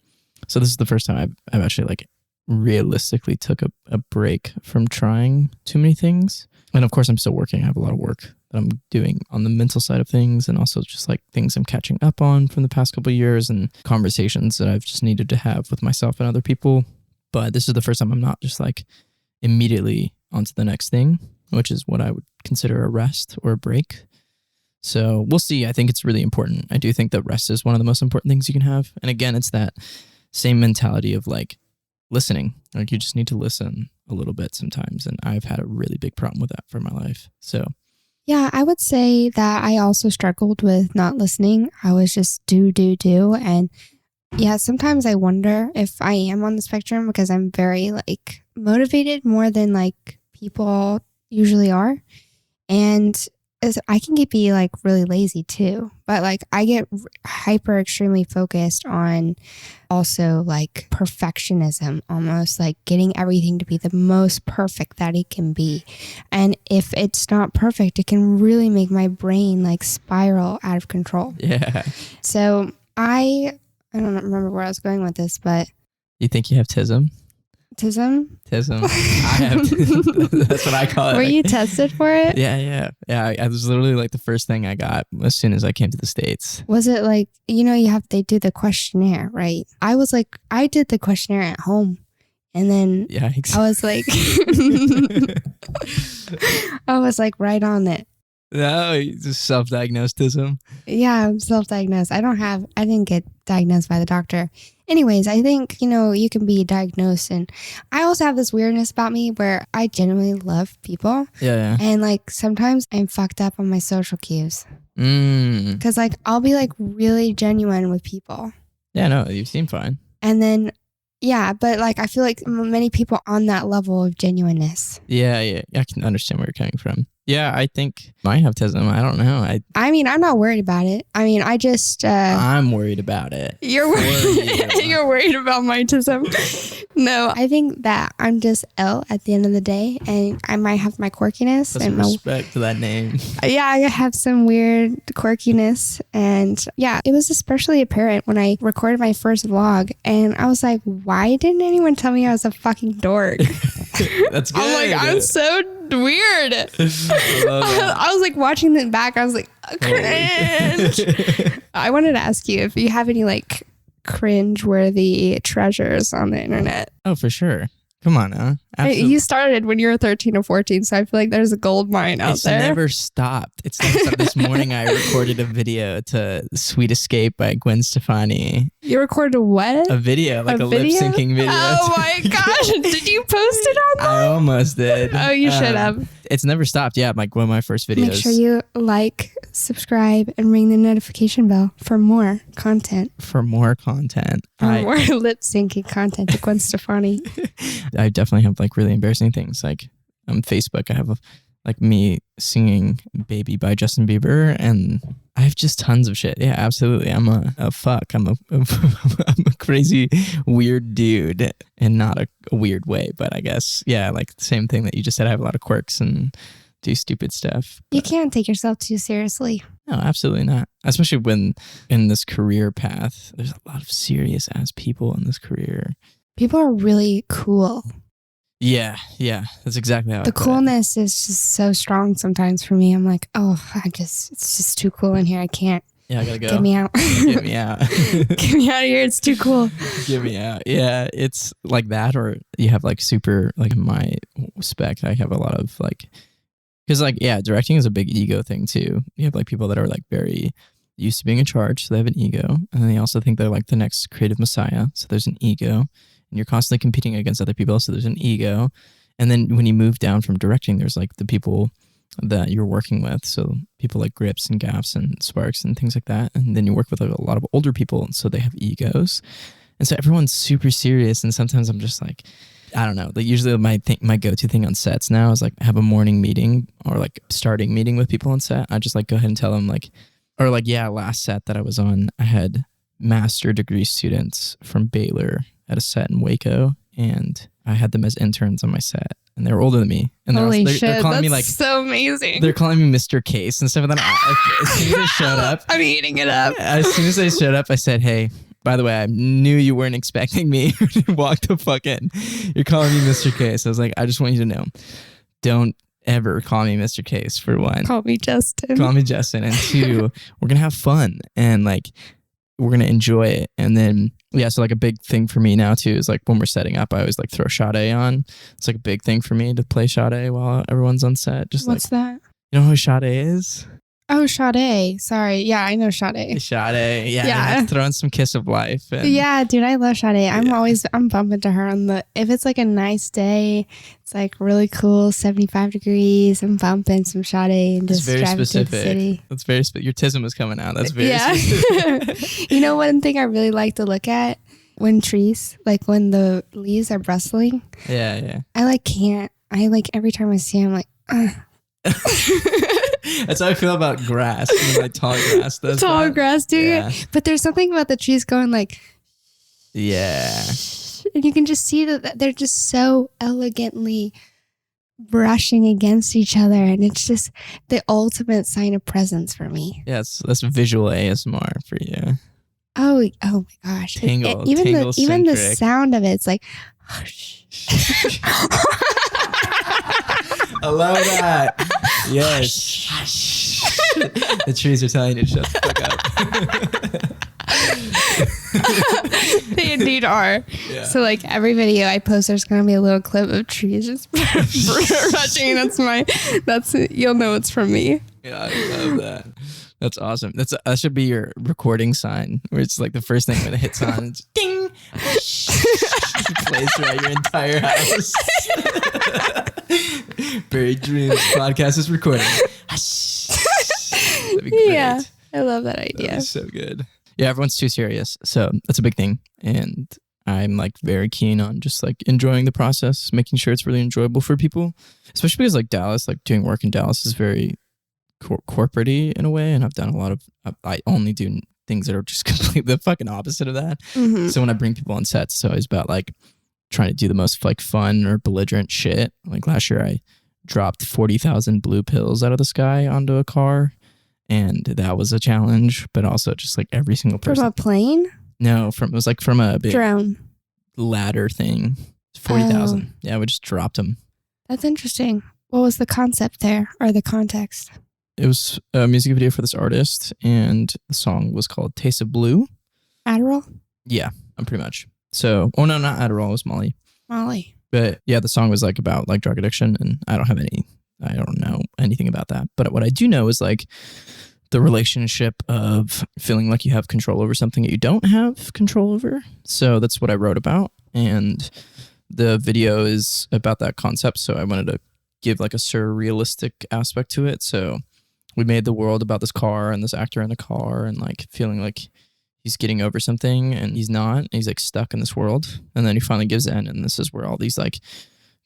Speaker 2: So this is the first time I've actually like realistically took a break from trying too many things. And of course I'm still working. I have a lot of work that I'm doing on the mental side of things and also just like things I'm catching up on from the past couple of years and conversations that I've just needed to have with myself and other people. But this is the first time I'm not just like immediately onto the next thing, which is what I would consider a rest or a break. So we'll see. I think it's really important. I do think that rest is one of the most important things you can have. And again, it's that same mentality of like listening. Like you just need to listen a little bit sometimes. And I've had a really big problem with that for my life. So
Speaker 1: yeah, I would say that I also struggled with not listening. I was just do. And yeah, sometimes I wonder if I am on the spectrum because I'm very like motivated more than like people usually are. And I can be like really lazy too, but like I get hyper extremely focused on also like perfectionism, almost like getting everything to be the most perfect that it can be. And if it's not perfect, it can really make my brain like spiral out of control.
Speaker 2: yeah.
Speaker 1: So I don't remember where I was going with this, but
Speaker 2: You think you have TISM?
Speaker 1: TISM?
Speaker 2: TISM. I have. That's what I call it.
Speaker 1: Were you tested for it?
Speaker 2: Yeah. I was literally like the first thing I got as soon as I came to the States.
Speaker 1: Was it like, they do the questionnaire, right? I was like, I did the questionnaire at home. And then
Speaker 2: Yikes.
Speaker 1: I was like, I was like right on it.
Speaker 2: No, you just self-diagnosed TISM.
Speaker 1: Yeah, I'm self-diagnosed. I didn't get diagnosed by the doctor. Anyways, I think, you can be diagnosed. And I also have this weirdness about me where I genuinely love people.
Speaker 2: Yeah.
Speaker 1: And like sometimes I'm fucked up on my social cues.
Speaker 2: Mm.
Speaker 1: Because like I'll be like really genuine with people.
Speaker 2: Yeah, no, you seem fine.
Speaker 1: And then, yeah, but like I feel like many people on that level of genuineness.
Speaker 2: Yeah. I can understand where you're coming from. Yeah, I think I might have TISM. I don't know.
Speaker 1: I mean, I'm not worried about it. I mean, I just...
Speaker 2: I'm worried about it.
Speaker 1: You're worried. You're worried about my TISM. No, I think that I'm just Elle at the end of the day, and I might have my quirkiness.
Speaker 2: Put some respect to that name.
Speaker 1: Yeah, I have some weird quirkiness, and yeah, it was especially apparent when I recorded my first vlog, and I was like, why didn't anyone tell me I was a fucking dork?
Speaker 2: That's good.
Speaker 1: I'm like, I'm so weird. I was like watching it back. I was like, cringe. I wanted to ask you if you have any like cringe-worthy treasures on the internet.
Speaker 2: Oh, for sure. Come on now. Absolutely.
Speaker 1: You started when you were 13 or 14, so I feel like there's a gold mine out there.
Speaker 2: It's never stopped. This morning I recorded a video to Sweet Escape by Gwen Stefani.
Speaker 1: You recorded a what?
Speaker 2: A video, like a lip-syncing video.
Speaker 1: Oh my gosh. Did you post it on
Speaker 2: I almost did.
Speaker 1: Oh, you should have.
Speaker 2: It's never stopped. Yeah, like one of my first videos.
Speaker 1: Make sure you like, subscribe, and ring the notification bell for more content.
Speaker 2: For more content.
Speaker 1: More lip-syncing content to Gwen Stefani.
Speaker 2: I definitely have like really embarrassing things. Like on Facebook, I have like me singing Baby by Justin Bieber, and I have just tons of shit. Yeah, absolutely. I'm a fuck. I'm a crazy, weird dude, and not a weird way, but I guess, yeah, like the same thing that you just said. I have a lot of quirks and do stupid stuff.
Speaker 1: You can't take yourself too seriously.
Speaker 2: No, absolutely not. Especially when in this career path, there's a lot of serious ass people in this career.
Speaker 1: People are really cool.
Speaker 2: Yeah. That's exactly how
Speaker 1: the coolness is just so strong sometimes for me. I'm like, oh, it's just too cool in here. I can't.
Speaker 2: Yeah, I gotta go.
Speaker 1: Get me out.
Speaker 2: Get me out.
Speaker 1: Get me out of here. It's too cool.
Speaker 2: Get me out. Yeah, it's like that, or you have like super, like my spec, I have a lot of like, because like, yeah, directing is a big ego thing too. You have like people that are like very used to being in charge, so they have an ego. And they also think they're like the next creative messiah, so there's an ego. And you're constantly competing against other people, so there's an ego. And then when you move down from directing, there's like the people that you're working with, so people like Grips and Gaps and Sparks and things like that. And then you work with like a lot of older people, and so they have egos, and so everyone's super serious. And sometimes I'm just like, I don't know, like usually my go-to thing on sets now is like have a morning meeting or like starting meeting with people on set. I just like go ahead and tell them like, or like, yeah, last set that I was on, I had master degree students from Baylor at a set in Waco, and I had them as interns on my set, and they were older than me. And
Speaker 1: Holy shit,
Speaker 2: they're calling
Speaker 1: that's
Speaker 2: me like
Speaker 1: so amazing.
Speaker 2: They're calling me Mr. Case and stuff. And then as soon as I showed up,
Speaker 1: I'm eating it up.
Speaker 2: As soon as I showed up, I said, "Hey, by the way, I knew you weren't expecting me." Walk the fuck in. You're calling me Mr. Case. I was like, I just want you to know, don't ever call me Mr. Case, for one.
Speaker 1: Call me Justin.
Speaker 2: Call me Justin. And two, we're gonna have fun and like we're gonna enjoy it. And then yeah, so like a big thing for me now too is like when we're setting up, I always like throw Sade on. It's like a big thing for me to play Sade while everyone's on set. Just
Speaker 1: What's that?
Speaker 2: You know who Sade is?
Speaker 1: Oh, Sade. Sorry. Yeah, I know Sade.
Speaker 2: Sade. Yeah. Throwing some Kiss of Life. And,
Speaker 1: yeah, dude, I love Sade. I'm bumping to her on if it's like a nice day, it's like really cool, 75 degrees. I'm bumping some Sade and just driving through the city.
Speaker 2: That's very specific. Your tism is coming out. That's very specific.
Speaker 1: You know, one thing I really like to look at when the leaves are rustling.
Speaker 2: Yeah.
Speaker 1: I can't. Every time I see them, I'm like, ugh.
Speaker 2: That's how I feel about grass. Like tall grass does
Speaker 1: tall
Speaker 2: that.
Speaker 1: Grass doing it. But there's something about the trees going like,
Speaker 2: yeah.
Speaker 1: And you can just see that they're just so elegantly brushing against each other, and it's just the ultimate sign of presence for me.
Speaker 2: Yes, that's visual ASMR for you.
Speaker 1: Oh my gosh! Even the sound of it's like.
Speaker 2: I love that. Yes. The trees are telling you to shut the
Speaker 1: fuck up. They indeed are. Yeah. So like every video I post, there's gonna be a little clip of trees just rushing. You'll know it's from me.
Speaker 2: Yeah, I love that. That's awesome. That should be your recording sign, where it's like the first thing when it hits on, it's ding. It plays throughout your entire house. Buried Dreams podcast is recording. That'd be great.
Speaker 1: Yeah, I love that idea.
Speaker 2: That'd be so good. Yeah, everyone's too serious, so that's a big thing, and I'm like very keen on just like enjoying the process, making sure it's really enjoyable for people, especially because like Dallas, like doing work in Dallas is very corporate-y in a way, and I've done a lot of. I only do things that are just completely the fucking opposite of that. Mm-hmm. So when I bring people on sets, it's always about like trying to do the most like fun or belligerent shit. Like last year, I dropped 40,000 blue pills out of the sky onto a car, and that was a challenge. But also just like every single person
Speaker 1: from a plane.
Speaker 2: No, it was like from a big
Speaker 1: drone
Speaker 2: ladder thing. 40,000. Oh. Yeah, we just dropped them.
Speaker 1: That's interesting. What was the concept there, or the context?
Speaker 2: It was a music video for this artist, and the song was called Taste of Blue.
Speaker 1: Adderall?
Speaker 2: Yeah, pretty much. So, oh no, not Adderall, it was Molly.
Speaker 1: Molly.
Speaker 2: But yeah, the song was like about like drug addiction, and I don't know anything about that. But what I do know is like the relationship of feeling like you have control over something that you don't have control over. So that's what I wrote about. And the video is about that concept. So I wanted to give like a surrealistic aspect to it. So we made the world about this car and this actor in a car, and like feeling like he's getting over something and he's not. He's like stuck in this world. And then he finally gives in, and this is where all these like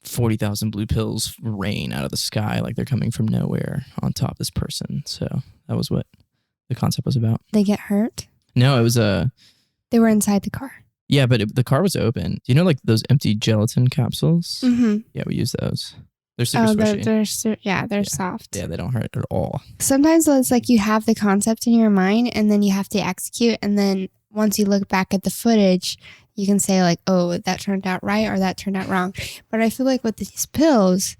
Speaker 2: 40,000 blue pills rain out of the sky, like they're coming from nowhere on top of this person. So that was what the concept was about.
Speaker 1: They get hurt?
Speaker 2: No, it was
Speaker 1: They were inside the car.
Speaker 2: Yeah, but the car was open. Do you know like those empty gelatin capsules?
Speaker 1: Mm-hmm.
Speaker 2: Yeah, we used those. They're super
Speaker 1: Oh,
Speaker 2: squishy.
Speaker 1: they're
Speaker 2: Yeah.
Speaker 1: soft.
Speaker 2: Yeah, they don't hurt at all.
Speaker 1: Sometimes it's like you have the concept in your mind and then you have to execute. And then once you look back at the footage, you can say like, oh, that turned out right or that turned out wrong. But I feel like with these pills,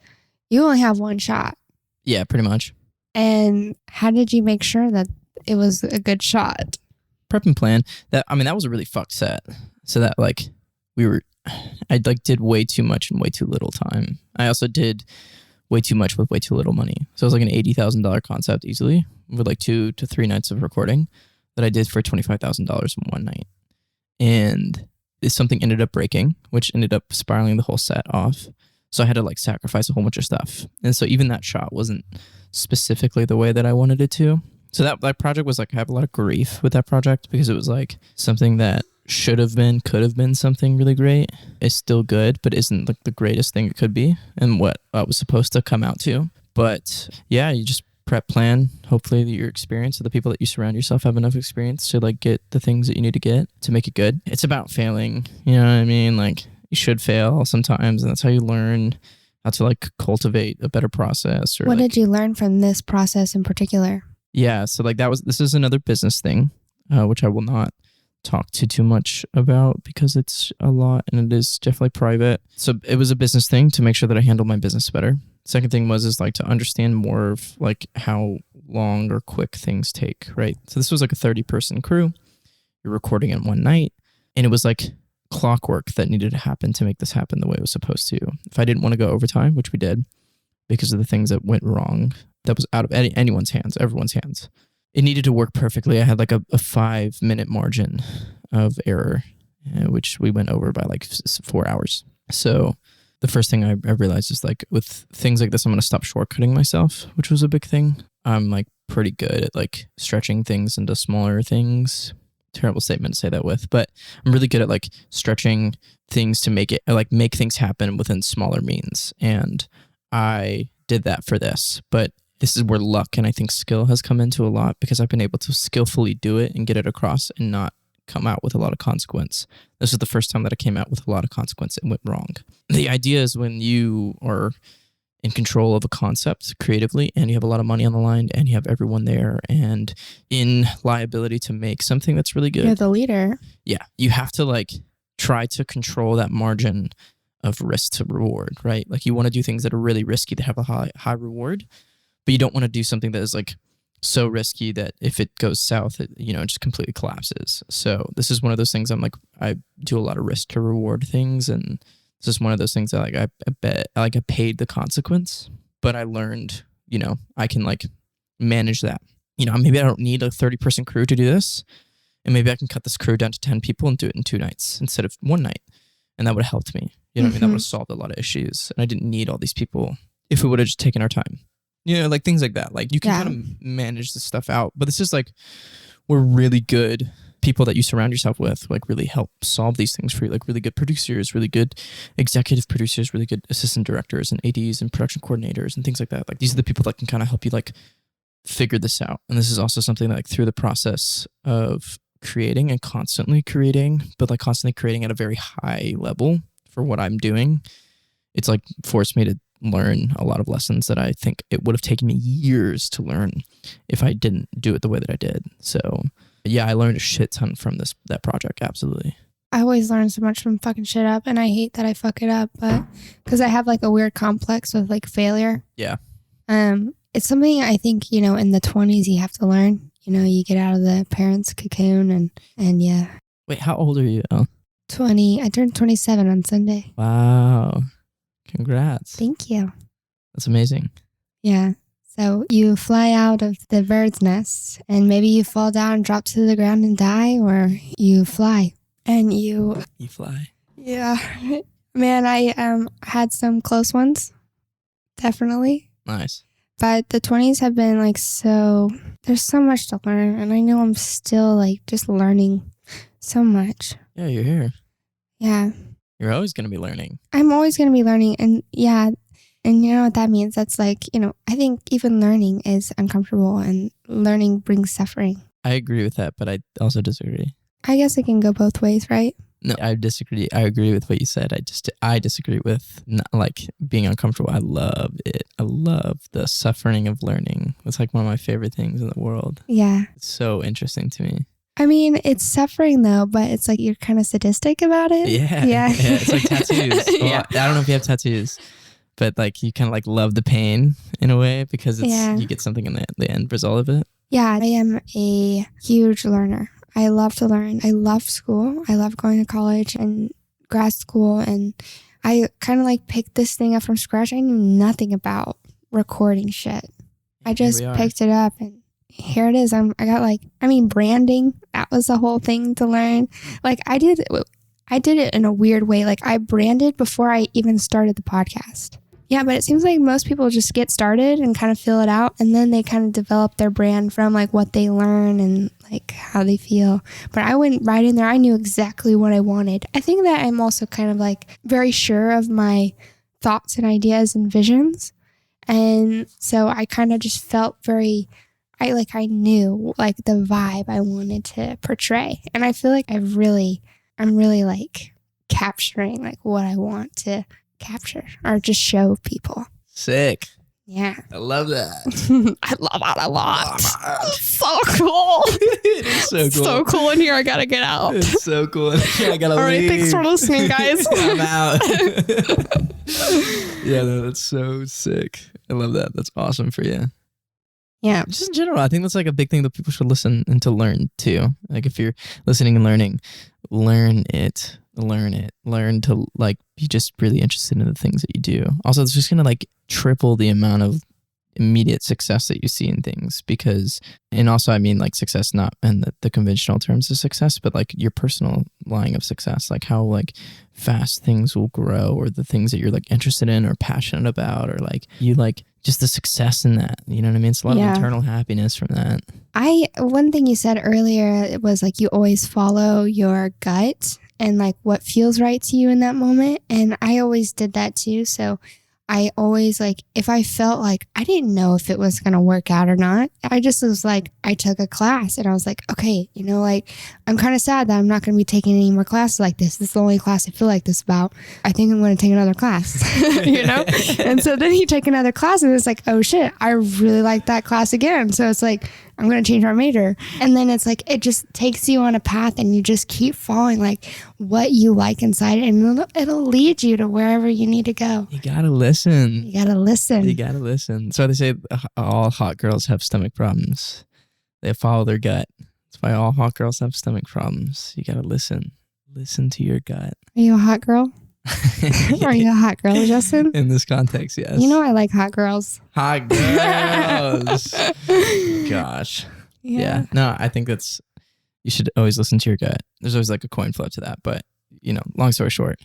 Speaker 1: you only have one shot.
Speaker 2: Yeah, pretty much.
Speaker 1: And how did you make sure that it was a good shot?
Speaker 2: Prep and plan. That was a really fucked set. So that like I like did way too much in way too little time. I also did way too much with way too little money. So it was like an $80,000 concept easily with like 2 to 3 nights of recording that I did for $25,000 in one night. And something ended up breaking, which ended up spiraling the whole set off. So I had to like sacrifice a whole bunch of stuff. And so even that shot wasn't specifically the way that I wanted it to. So that project was like, I have a lot of grief with that project because it was like something that could have been something really great. It's still good, but isn't like the greatest thing it could be and what it was supposed to come out to. But yeah, you just prep plan. Hopefully your experience or the people that you surround yourself have enough experience to like get the things that you need to get to make it good. It's about failing. You know what I mean? Like you should fail sometimes, and that's how you learn how to like cultivate a better process. Or
Speaker 1: what
Speaker 2: like,
Speaker 1: did you learn from this process in particular?
Speaker 2: yeah, so like this is another business thing, which I will not talk too much about because it's a lot and it is definitely private. So it was a business thing to make sure that I handled my business better. Second thing is like to understand more of like how long or quick things take, right? So this was like a 30-person crew. You're recording in one night, and it was like clockwork that needed to happen to make this happen the way it was supposed to. If I didn't want to go overtime, which we did because of the things that went wrong, that was out of everyone's hands. It needed to work perfectly. I had like a 5-minute margin of error, which we went over by like 4 hours. So the first thing I realized is like with things like this, I'm going to stop shortcutting myself, which was a big thing. I'm like pretty good at like stretching things into smaller things. Terrible statement to say that with, but I'm really good at like stretching things to make things happen within smaller means. And I did that for this, but this is where luck and I think skill has come into a lot because I've been able to skillfully do it and get it across and not come out with a lot of consequence. This is the first time that I came out with a lot of consequence and went wrong. The idea is when you are in control of a concept creatively and you have a lot of money on the line and you have everyone there and in liability to make something that's really good.
Speaker 1: You're the leader.
Speaker 2: Yeah. You have to like try to control that margin of risk to reward, right? Like you want to do things that are really risky that have a high reward, but you don't want to do something that is like so risky that if it goes south, it just completely collapses. So this is one of those things I do a lot of risk to reward things. And this is one of those things that like, I paid the consequence, but I learned, I can like manage that. Maybe I don't need a 30-person crew to do this. And maybe I can cut this crew down to 10 people and do it in 2 nights instead of 1 night. And that would have helped me. You know what I mean? That would have solved a lot of issues. And I didn't need all these people if we would have just taken our time. Like things like that. Like you can kind of manage this stuff out. But it's just like we're really good people that you surround yourself with, like really help solve these things for you. Like really good producers, really good executive producers, really good assistant directors and ADs and production coordinators and things like that. Like these are the people that can kind of help you like figure this out. And this is also something that like through the process of creating and constantly creating, but like constantly creating at a very high level for what I'm doing, it's like forced me to learn a lot of lessons that I think it would have taken me years to learn if I didn't do it the way that I did. So yeah, I learned a shit ton from that project. Absolutely.
Speaker 1: I always learn so much from fucking shit up, and I hate that I fuck it up, but because I have like a weird complex with like failure.
Speaker 2: Yeah.
Speaker 1: It's something I think, in the 20s you have to learn. You get out of the parents' cocoon and yeah.
Speaker 2: Wait, how old are you, Elle?
Speaker 1: 20. I turned 27 on Sunday.
Speaker 2: Wow. Congrats.
Speaker 1: Thank you.
Speaker 2: That's amazing.
Speaker 1: Yeah. So you fly out of the bird's nest and maybe you fall down, drop to the ground and die, or you fly and you
Speaker 2: fly.
Speaker 1: Yeah. Man, I had some close ones. Definitely.
Speaker 2: Nice.
Speaker 1: But the 20s have been like there's so much to learn, and I know I'm still like just learning so much.
Speaker 2: Yeah, you're here.
Speaker 1: Yeah.
Speaker 2: You're always going to be learning.
Speaker 1: I'm always going to be learning, and yeah. And you know what that means? That's like, I think even learning is uncomfortable and learning brings suffering.
Speaker 2: I agree with that, but I also disagree.
Speaker 1: I guess it can go both ways, right?
Speaker 2: No, I disagree. I agree with what you said. I disagree with not, like being uncomfortable. I love it. I love the suffering of learning. It's like one of my favorite things in the world.
Speaker 1: Yeah.
Speaker 2: It's so interesting to me.
Speaker 1: I mean, it's suffering though, but it's like you're kind of sadistic about it.
Speaker 2: Yeah.
Speaker 1: Yeah.
Speaker 2: It's like tattoos. Well,
Speaker 1: Yeah.
Speaker 2: I don't know if you have tattoos, but like you kind of like love the pain in a way because you get something in the end result of it.
Speaker 1: Yeah, I am a huge learner. I love to learn. I love school. I love going to college and grad school. And I kind of like picked this thing up from scratch. I knew nothing about recording shit. I just picked it up and here it is. Branding, that was the whole thing to learn. Like I did it in a weird way. Like I branded before I even started the podcast. Yeah, but it seems like most people just get started and kind of fill it out, and then they kind of develop their brand from like what they learn and like how they feel. But I went right in there. I knew exactly what I wanted. I think that I'm also kind of like very sure of my thoughts and ideas and visions. And so I kind of just felt I knew like the vibe I wanted to portray. And I feel like I'm really like capturing like what I want to capture or just show people.
Speaker 2: Sick.
Speaker 1: Yeah.
Speaker 2: I love that.
Speaker 1: I love that a lot. So cool.
Speaker 2: It is so cool.
Speaker 1: So cool in here. I gotta get out.
Speaker 2: It's so cool in here. I gotta leave.
Speaker 1: All right, thanks for listening, guys.
Speaker 2: I'm out. Yeah, no, that's so sick. I love that. That's awesome for you.
Speaker 1: Yeah.
Speaker 2: Just in general, I think that's like a big thing that people should listen and to learn too. Like if you're listening and learning, learn it. Learn to like be just really interested in the things that you do. Also, it's just gonna like triple the amount of immediate success that you see in things and also I mean like success not in the conventional terms of success, but like your personal line of success, like how like fast things will grow or the things that you're like interested in or passionate about or like you like just the success in that, you know what I mean? It's a lot of internal happiness from that.
Speaker 1: One thing you said earlier, it was like you always follow your gut and like what feels right to you in that moment. And I always did that too. So I always like, if I felt like I didn't know if it was going to work out or not, I just was like, I took a class and I was like, okay, you know, like I'm kind of sad that I'm not going to be taking any more classes like this. This is the only class I feel like this about. I think I'm going to take another class, you know? And so then you take another class and it's like, oh shit, I really like that class again. So it's like, I'm going to change my major. And then it's like, it just takes you on a path and you just keep following like what you like inside and it'll lead you to wherever you need to go.
Speaker 2: You got to listen.
Speaker 1: You got to listen.
Speaker 2: You got to listen. So they say all hot girls have stomach problems. They follow their gut. That's why all hot girls have stomach problems. You got to listen. Listen to your gut.
Speaker 1: Are you a hot girl? Are you a hot girl, Justin?
Speaker 2: In this context, yes.
Speaker 1: You know I like hot girls.
Speaker 2: Hot girls. Gosh. Yeah. No, I think you should always listen to your gut. There's always like a coin flip to that. But, you know, long story short,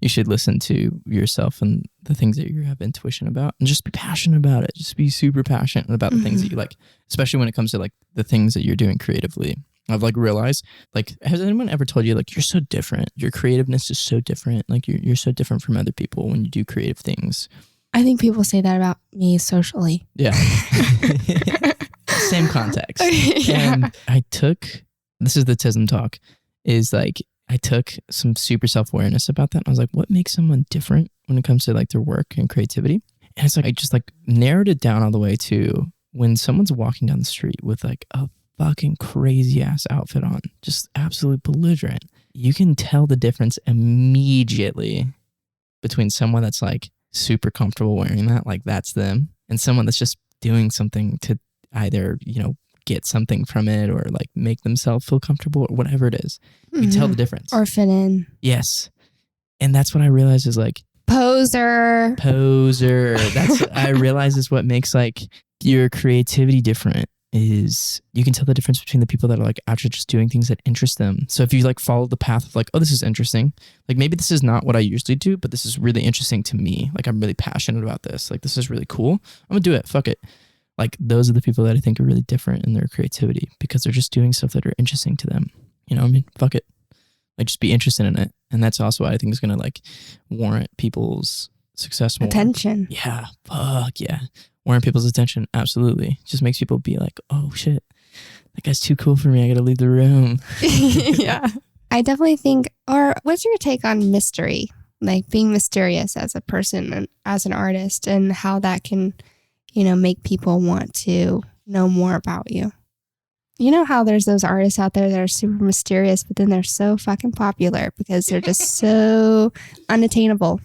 Speaker 2: you should listen to yourself and the things that you have intuition about and just be passionate about it. Just be super passionate about the things that you like, especially when it comes to like the things that you're doing creatively. I've like realized, like, has anyone ever told you like you're so different? Your creativeness is so different. Like you're so different from other people when you do creative things.
Speaker 1: I think people say that about me socially.
Speaker 2: Yeah. Same context.
Speaker 1: Yeah.
Speaker 2: And this is the TISM talk, is like I took some super self-awareness about that. And I was like, what makes someone different when it comes to like their work and creativity? And it's like, I just like narrowed it down all the way to when someone's walking down the street with like a fucking crazy ass outfit on, just absolutely belligerent. You can tell the difference immediately between someone that's like super comfortable wearing that, like that's them, and someone that's just doing something to either, you know, get something from it or like make themselves feel comfortable or whatever it is. You can tell the difference.
Speaker 1: Or fit in.
Speaker 2: Yes. And that's what I realized is like
Speaker 1: Poser.
Speaker 2: I realize is what makes like your creativity different. Is you can tell the difference between the people that are like actually just doing things that interest them. So if you like follow the path of like, oh, this is interesting. Like maybe this is not what I usually do, but this is really interesting to me. Like I'm really passionate about this. Like this is really cool. I'm gonna do it. Fuck it. Like those are the people that I think are really different in their creativity because they're just doing stuff that are interesting to them. You know what I mean? Fuck it. Like just be interested in it. And that's also what I think is gonna like warrant people's success more.
Speaker 1: Attention.
Speaker 2: Yeah. Fuck yeah. Warrant people's attention. Absolutely. Just makes people be like, oh shit, that guy's too cool for me. I gotta leave the room.
Speaker 1: Yeah. I definitely think, or what's your take on mystery? Like being mysterious as a person and as an artist, and how that can, make people want to know more about you. You know how there's those artists out there that are super mysterious, but then they're so fucking popular because they're just so unattainable.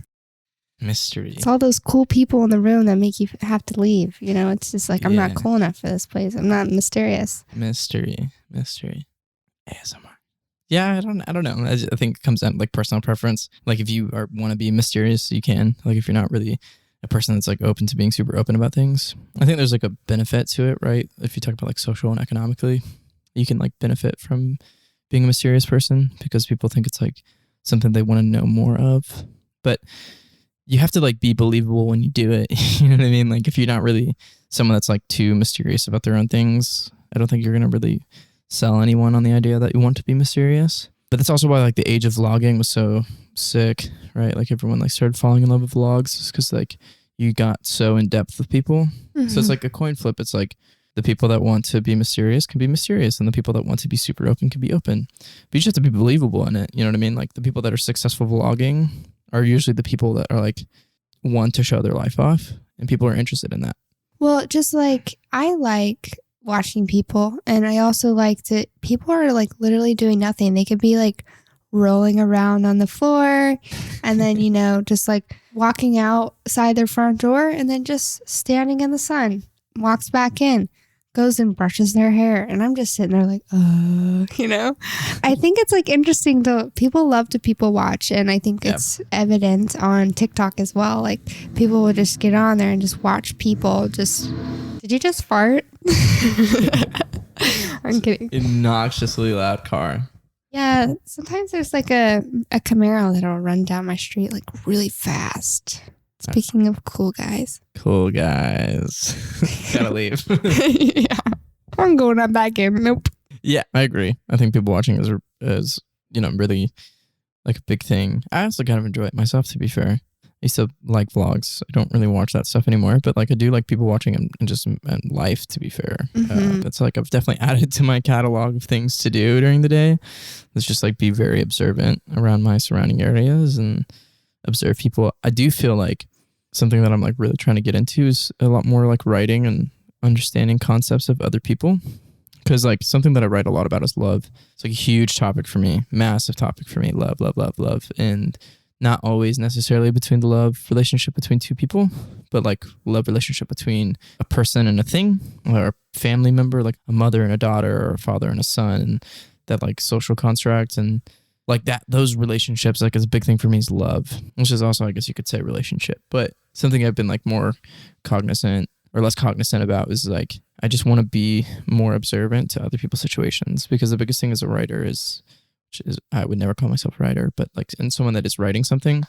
Speaker 2: Mystery.
Speaker 1: It's all those cool people in the room that make you have to leave. It's just like, I'm not cool enough for this place. I'm not mysterious.
Speaker 2: Mystery. ASMR. Yeah, I don't know. I think it comes down to like personal preference. Like if you want to be mysterious, you can. Like if you're not really a person that's like open to being super open about things, I think there's like a benefit to it, right? If you talk about like social and economically, you can like benefit from being a mysterious person because people think it's like something they want to know more of. But you have to like be believable when you do it. You know what I mean? Like if you're not really someone that's like too mysterious about their own things, I don't think you're going to really sell anyone on the idea that you want to be mysterious. But that's also why like the age of vlogging was so sick, right? Like everyone like started falling in love with vlogs just because like you got so in depth with people. Mm-hmm. So it's like a coin flip. It's like the people that want to be mysterious can be mysterious, and the people that want to be super open can be open. But you just have to be believable in it. You know what I mean? Like the people that are successful vlogging are usually the people that are like want to show their life off, and people are interested in that.
Speaker 1: Well, just like I like watching people, and I also like to, people are like literally doing nothing. They could be like rolling around on the floor and then, just like walking outside their front door and then just standing in the sun, walks back in, goes and brushes their hair. And I'm just sitting there like, I think it's like interesting though. People love to people watch. And I think it's evident on TikTok as well. Like people will just get on there and just watch people just, did you just fart? I'm kidding.
Speaker 2: Obnoxiously loud car.
Speaker 1: Yeah. Sometimes there's like a Camaro that'll run down my street like really fast. Speaking of cool guys.
Speaker 2: Cool guys. Gotta leave.
Speaker 1: Yeah. I'm going on back in. Nope.
Speaker 2: Yeah, I agree. I think people watching is really like a big thing. I also kind of enjoy it myself, to be fair. I used to like vlogs. I don't really watch that stuff anymore, but like I do like people watching and just and life, to be fair.
Speaker 1: Mm-hmm.
Speaker 2: That's like I've definitely added to my catalog of things to do during the day. Let's just like be very observant around my surrounding areas and observe people. I do feel like something that I'm like really trying to get into is a lot more like writing and understanding concepts of other people. Because like something that I write a lot about is love. It's like a huge topic for me, massive topic for me. Love. And not always necessarily between the love relationship between two people, but like love relationship between a person and a thing, or a family member, like a mother and a daughter, or a father and a son, and that like social construct. And like that, those relationships, like is a big thing for me is love, which is also, I guess you could say, relationship. But something I've been like more cognizant or less cognizant about is like, I just want to be more observant to other people's situations, because the biggest thing as a writer is, which is, I would never call myself a writer, but like, and someone that is writing something,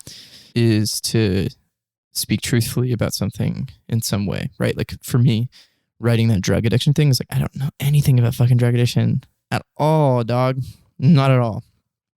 Speaker 2: is to speak truthfully about something in some way, right? Like for me, writing that drug addiction thing is like, I don't know anything about fucking drug addiction at all, dog. Not at all.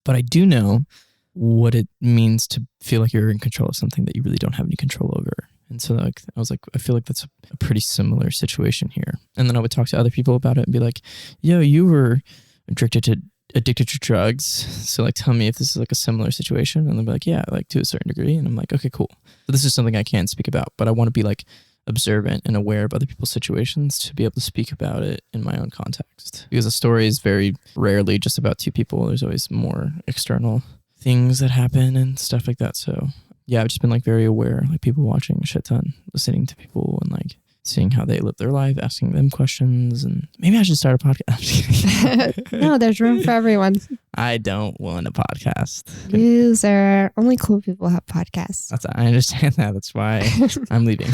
Speaker 2: But I do know what it means to feel like you're in control of something that you really don't have any control over. And so like, I was like, I feel like that's a pretty similar situation here. And then I would talk to other people about it and be like, yo, you were addicted to drugs. So like, tell me if this is like a similar situation. And they'll be like, yeah, like to a certain degree. And I'm like, okay, cool. So this is something I can speak about, but I want to be like observant and aware of other people's situations to be able to speak about it in my own context. Because a story is very rarely just about two people. There's always more external things that happen and stuff like that. So yeah, I've just been like very aware, like people watching a shit ton, listening to people and like seeing how they live their life, asking them questions. And maybe I should start a podcast.
Speaker 1: No, there's room for everyone.
Speaker 2: I don't want a podcast.
Speaker 1: Loser. Only cool people have podcasts.
Speaker 2: I understand that. That's why I'm leaving.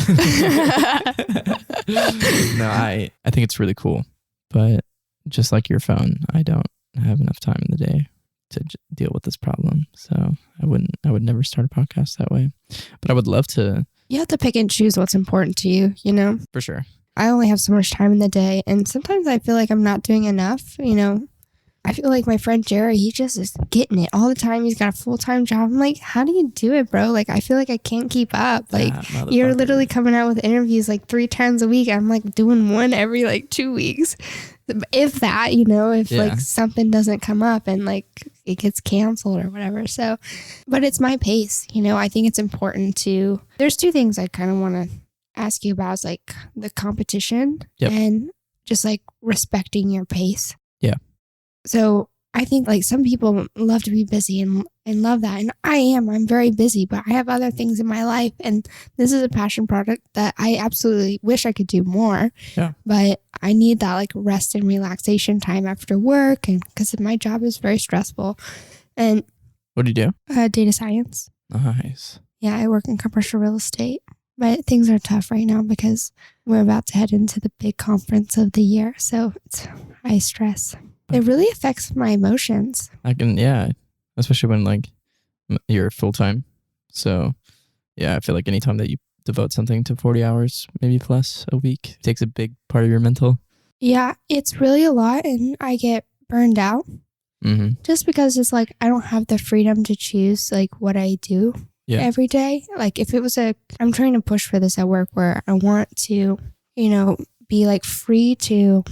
Speaker 2: No, I think it's really cool. But just like your phone, I don't have enough time in the day to deal with this problem. So I would never start a podcast that way. But I would love to.
Speaker 1: You have to pick and choose what's important to you, you know?
Speaker 2: For sure.
Speaker 1: I only have so much time in the day, and sometimes I feel like I'm not doing enough, you know? I feel like my friend Jerry, he just is getting it all the time. He's got a full-time job. I'm like, how do you do it, bro? Like, I feel like I can't keep up. Like, you're literally coming out with interviews like 3 times a week. I'm like doing one every like 2 weeks. if that, you know, if
Speaker 2: Yeah.
Speaker 1: like something doesn't come up and like it gets canceled or whatever. So, but it's my pace, you know. I think it's important to, there's two things I kind of want to ask you about is like the competition
Speaker 2: Yep.
Speaker 1: and just like respecting your pace.
Speaker 2: Yeah.
Speaker 1: So I think like some people love to be busy and love that. And I'm very busy, but I have other things in my life. And this is a passion project that I absolutely wish I could do more.
Speaker 2: Yeah.
Speaker 1: But I need that like rest and relaxation time after work. And because my job is very stressful. And
Speaker 2: What do you do?
Speaker 1: data science.
Speaker 2: Nice.
Speaker 1: Yeah, I work in commercial real estate. But things are tough right now because we're about to head into the big conference of the year. So it's high stress. It really affects my emotions.
Speaker 2: I can, yeah, especially when like you're full time. So yeah, I feel like anytime that you devote something to 40 hours, maybe plus a week, takes a big part of your mental.
Speaker 1: Yeah, it's really a lot and I get burned out just because it's like I don't have the freedom to choose like what I do every day. Like if it was I'm trying to push for this at work where I want to, you know, be like free to,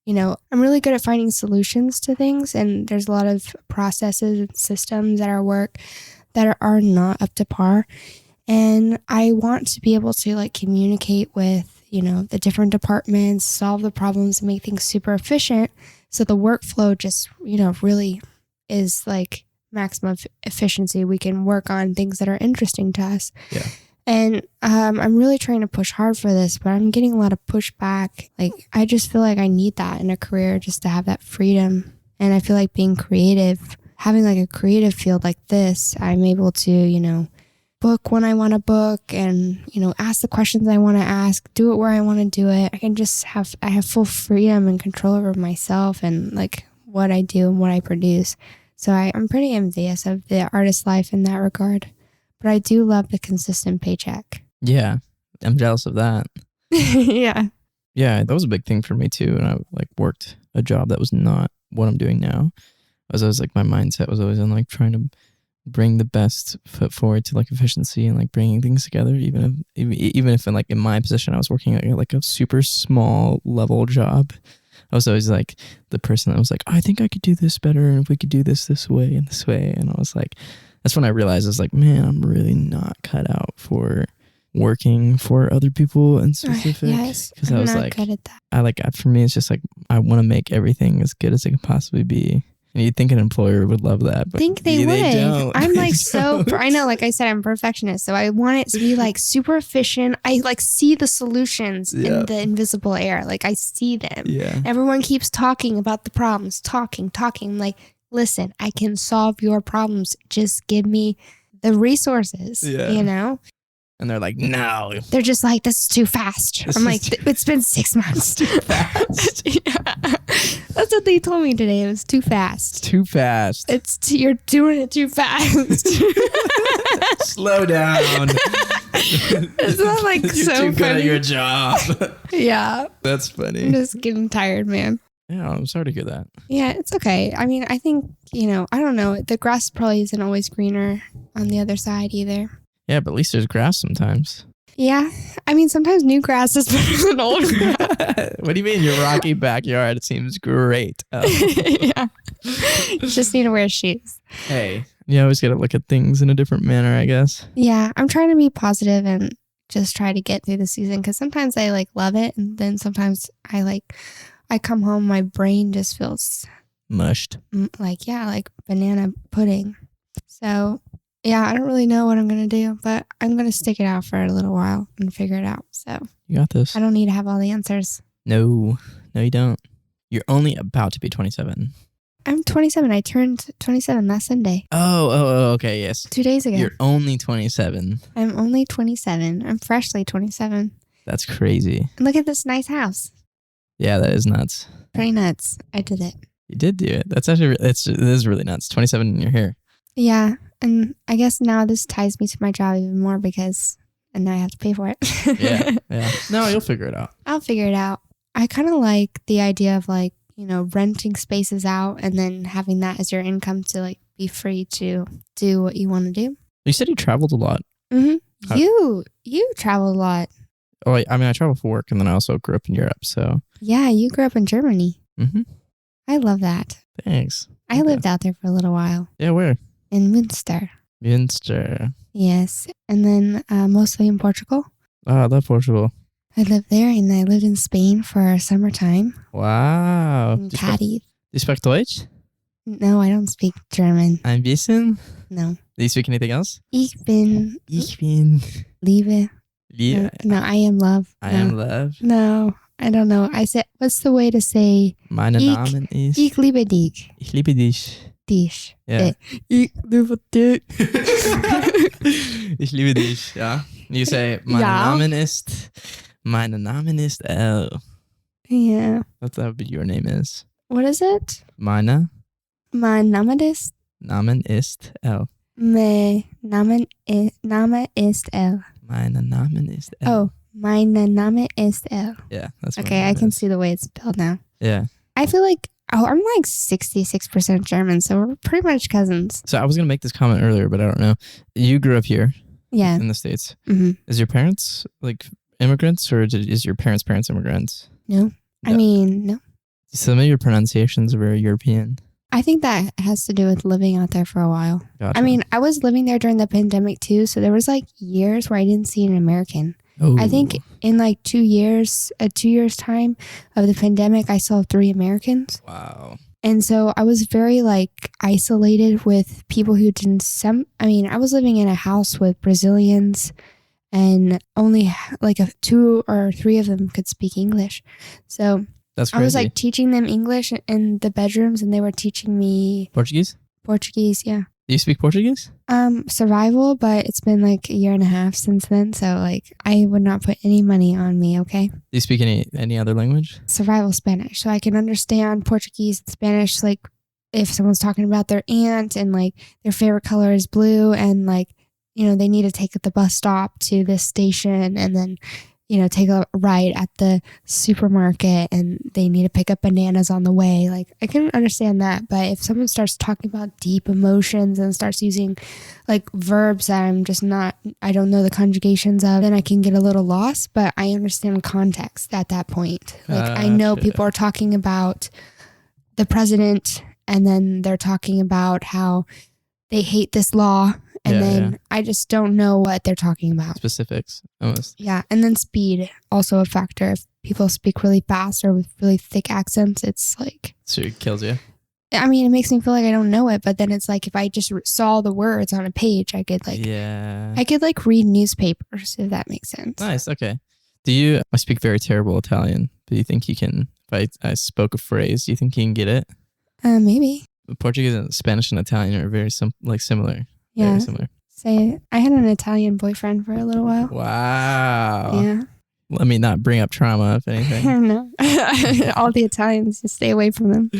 Speaker 1: you know, I'm really good at finding solutions to things, and there's a lot of processes and systems at our work that are not up to par. And I want to be able to like communicate with, you know, the different departments, solve the problems and make things super efficient. So the workflow just, you know, really is like maximum efficiency. We can work on things that are interesting to us.
Speaker 2: Yeah.
Speaker 1: And I'm really trying to push hard for this, but I'm getting a lot of pushback. Like, I just feel like I need that in a career just to have that freedom. And I feel like being creative, having like a creative field like this, I'm able to, you know, book when I want to book and, you know, ask the questions I want to ask, do it where I want to do it. I can just I have full freedom and control over myself and like what I do and what I produce. So I'm pretty envious of the artist life in that regard. But I do love the consistent paycheck.
Speaker 2: Yeah, I'm jealous of that.
Speaker 1: Yeah.
Speaker 2: Yeah, that was a big thing for me too. And I like worked a job that was not what I'm doing now. I was like, my mindset was always on like trying to bring the best foot forward to like efficiency and like bringing things together. Even if in like in my position, I was working at like a super small level job. I was always like the person that was like, I think I could do this better, and if we could do this way and this way. And I was like, that's when I realized I was like, man, I'm really not cut out for working for other people in specific.
Speaker 1: Yes,
Speaker 2: because
Speaker 1: I'm
Speaker 2: I was
Speaker 1: not
Speaker 2: like,
Speaker 1: good at that.
Speaker 2: I like, for me, it's just like I want to make everything as good as it can possibly be. And you'd think an employer would love that, but
Speaker 1: I think they would.
Speaker 2: don't.
Speaker 1: I'm like I know, like I said, I'm a perfectionist, so I want it to be like super efficient. I like see the solutions in the invisible air. Like I see them.
Speaker 2: Yeah.
Speaker 1: Everyone keeps talking about the problems, talking. Like, listen, I can solve your problems. Just give me the resources, you know?
Speaker 2: And they're like, no.
Speaker 1: They're just like, this is too fast. I'm like, it's been 6 months.
Speaker 2: Too fast.
Speaker 1: Yeah. That's what they told me today. It was too fast.
Speaker 2: Too fast.
Speaker 1: You're doing it too fast.
Speaker 2: Slow down.
Speaker 1: It's not like
Speaker 2: You're
Speaker 1: so
Speaker 2: too good
Speaker 1: funny.
Speaker 2: at your job.
Speaker 1: Yeah.
Speaker 2: That's funny.
Speaker 1: I'm just getting tired, man.
Speaker 2: Yeah, I'm sorry to hear that.
Speaker 1: Yeah, it's okay. I mean, I think, you know, I don't know. The grass probably isn't always greener on the other side either.
Speaker 2: Yeah, but at least there's grass sometimes.
Speaker 1: Yeah. I mean, sometimes new grass is better than old grass.
Speaker 2: What do you mean? Your rocky backyard seems great.
Speaker 1: Yeah. You just need to wear shoes.
Speaker 2: Hey, you always got to look at things in a different manner, I guess.
Speaker 1: Yeah. I'm trying to be positive and just try to get through the season because sometimes I like love it. And then sometimes I come home, my brain just feels
Speaker 2: mushed.
Speaker 1: like banana pudding. So yeah, I don't really know what I'm going to do, but I'm going to stick it out for a little while and figure it out. So
Speaker 2: You got this.
Speaker 1: I don't need to have all the answers.
Speaker 2: No, you don't. You're only about to be 27.
Speaker 1: I'm 27. I turned 27 last Sunday.
Speaker 2: Oh, okay, yes.
Speaker 1: 2 days ago.
Speaker 2: You're only 27.
Speaker 1: I'm only 27. I'm freshly 27.
Speaker 2: That's crazy.
Speaker 1: And look at this nice house.
Speaker 2: Yeah, that is nuts.
Speaker 1: Pretty nuts. I did it.
Speaker 2: You did do it. That's actually, it is really nuts. 27 and you're here.
Speaker 1: Yeah. And I guess now this ties me to my job even more and now I have to pay for it.
Speaker 2: Yeah. No, you'll figure it out.
Speaker 1: I'll figure it out. I kind of like the idea of like, you know, renting spaces out and then having that as your income to like be free to do what you want to do.
Speaker 2: You said you traveled a lot.
Speaker 1: Mm-hmm. You travel a lot.
Speaker 2: Oh, I mean, I travel for work and then I also grew up in Europe. So
Speaker 1: Yeah, you grew up in Germany.
Speaker 2: Mm-hmm.
Speaker 1: I love that.
Speaker 2: Thanks.
Speaker 1: I lived out there for a little while
Speaker 2: Yeah, where?
Speaker 1: in Münster.
Speaker 2: Münster.
Speaker 1: Yes. And then mostly in Portugal.
Speaker 2: Oh, I love Portugal.
Speaker 1: I lived there and I lived in Spain for summertime.
Speaker 2: Wow.
Speaker 1: In Cadiz.
Speaker 2: You speak Deutsch?
Speaker 1: No, I don't speak German.
Speaker 2: Ein bisschen?
Speaker 1: No.
Speaker 2: Do you speak anything else?
Speaker 1: Ich bin Liebe. No, I am love.
Speaker 2: I am love.
Speaker 1: No, I don't know. I said, what's the way to say
Speaker 2: Mein Name ist...
Speaker 1: Ich liebe dich.
Speaker 2: Ich liebe dich.
Speaker 1: Dich.
Speaker 2: Yeah.
Speaker 1: Ich liebe dich.
Speaker 2: Ich liebe dich, ja. You say, mein Name ist Elle.
Speaker 1: Yeah.
Speaker 2: What that would be your name is?
Speaker 1: What is it?
Speaker 2: Mein
Speaker 1: Name ist?
Speaker 2: Namen ist Elle.
Speaker 1: Name ist Elle.
Speaker 2: Mein Name ist Elle.
Speaker 1: Oh, mein Name ist Elle.
Speaker 2: Yeah, that's
Speaker 1: okay. I can see the way it's spelled now.
Speaker 2: Yeah.
Speaker 1: I feel like I'm like 66% German, so we're pretty much cousins.
Speaker 2: So I was gonna make this comment earlier, but I don't know. You grew up here,
Speaker 1: yeah,
Speaker 2: in the States.
Speaker 1: Mm-hmm.
Speaker 2: Is your parents like immigrants, or is your parents' immigrants?
Speaker 1: No. I mean, no.
Speaker 2: Some of your pronunciations are very European.
Speaker 1: I think that has to do with living out there for a while.
Speaker 2: Gotcha.
Speaker 1: I mean, I was living there during the pandemic too, so there was like years where I didn't see an American.
Speaker 2: Oh.
Speaker 1: I think in like 2 years, 2 years time of the pandemic, I saw 3 Americans.
Speaker 2: Wow.
Speaker 1: And so I was very like isolated with people who didn't I was living in a house with Brazilians and only like 2 or 3 of them could speak English. So
Speaker 2: that's crazy.
Speaker 1: I was like teaching them English in the bedrooms and they were teaching me
Speaker 2: Portuguese,
Speaker 1: yeah.
Speaker 2: Do you speak Portuguese?
Speaker 1: Survival, but it's been like 1.5 years since then. So like I would not put any money on me, okay?
Speaker 2: Do you speak any other language?
Speaker 1: Survival Spanish. So I can understand Portuguese and Spanish, like if someone's talking about their aunt and like their favorite color is blue and like, you know, they need to take the bus stop to this station and then, you know, take a ride at the supermarket and they need to pick up bananas on the way. Like I can understand that. But if someone starts talking about deep emotions and starts using like verbs that I don't know the conjugations of, then I can get a little lost, but I understand context at that point. Like I know people are talking about the president and then they're talking about how they hate this law. And then I just don't know what they're talking about.
Speaker 2: Specifics, almost.
Speaker 1: Yeah. And then speed, also a factor. If people speak really fast or with really thick accents, it's like...
Speaker 2: So it kills you?
Speaker 1: I mean, it makes me feel like I don't know it. But then it's like if I just saw the words on a page, I could like...
Speaker 2: Yeah.
Speaker 1: I could like read newspapers, if that makes sense.
Speaker 2: Nice. Okay. I speak very terrible Italian. Do you think you can... If I spoke a phrase, do you think you can get it?
Speaker 1: Maybe.
Speaker 2: Portuguese and Spanish and Italian are very similar.
Speaker 1: Yeah.
Speaker 2: Very similar.
Speaker 1: Say, I had an Italian boyfriend for a little while.
Speaker 2: Wow.
Speaker 1: Yeah.
Speaker 2: Let me not bring up trauma, if anything.
Speaker 1: No. All the Italians, just stay away from them.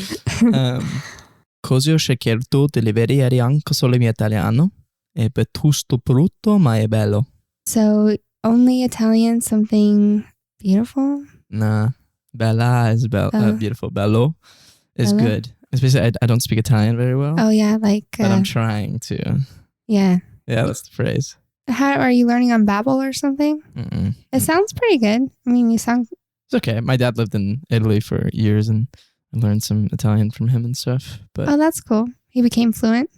Speaker 2: Così ho scelto di vedere anche solo mio italiano. È piuttosto brutto, ma è bello.
Speaker 1: So, only Italian, something beautiful?
Speaker 2: Nah. Bella is beautiful. Bello is
Speaker 1: Bello?
Speaker 2: good. Especially, I don't speak Italian very well.
Speaker 1: Oh, yeah, like...
Speaker 2: but I'm trying to.
Speaker 1: Yeah.
Speaker 2: Yeah, that's the phrase.
Speaker 1: How are you learning on Babbel or something?
Speaker 2: Mm-mm.
Speaker 1: It sounds pretty good. I mean, you sound...
Speaker 2: It's okay. My dad lived in Italy for years and I learned some Italian from him and stuff. But
Speaker 1: oh, that's cool. He became fluent?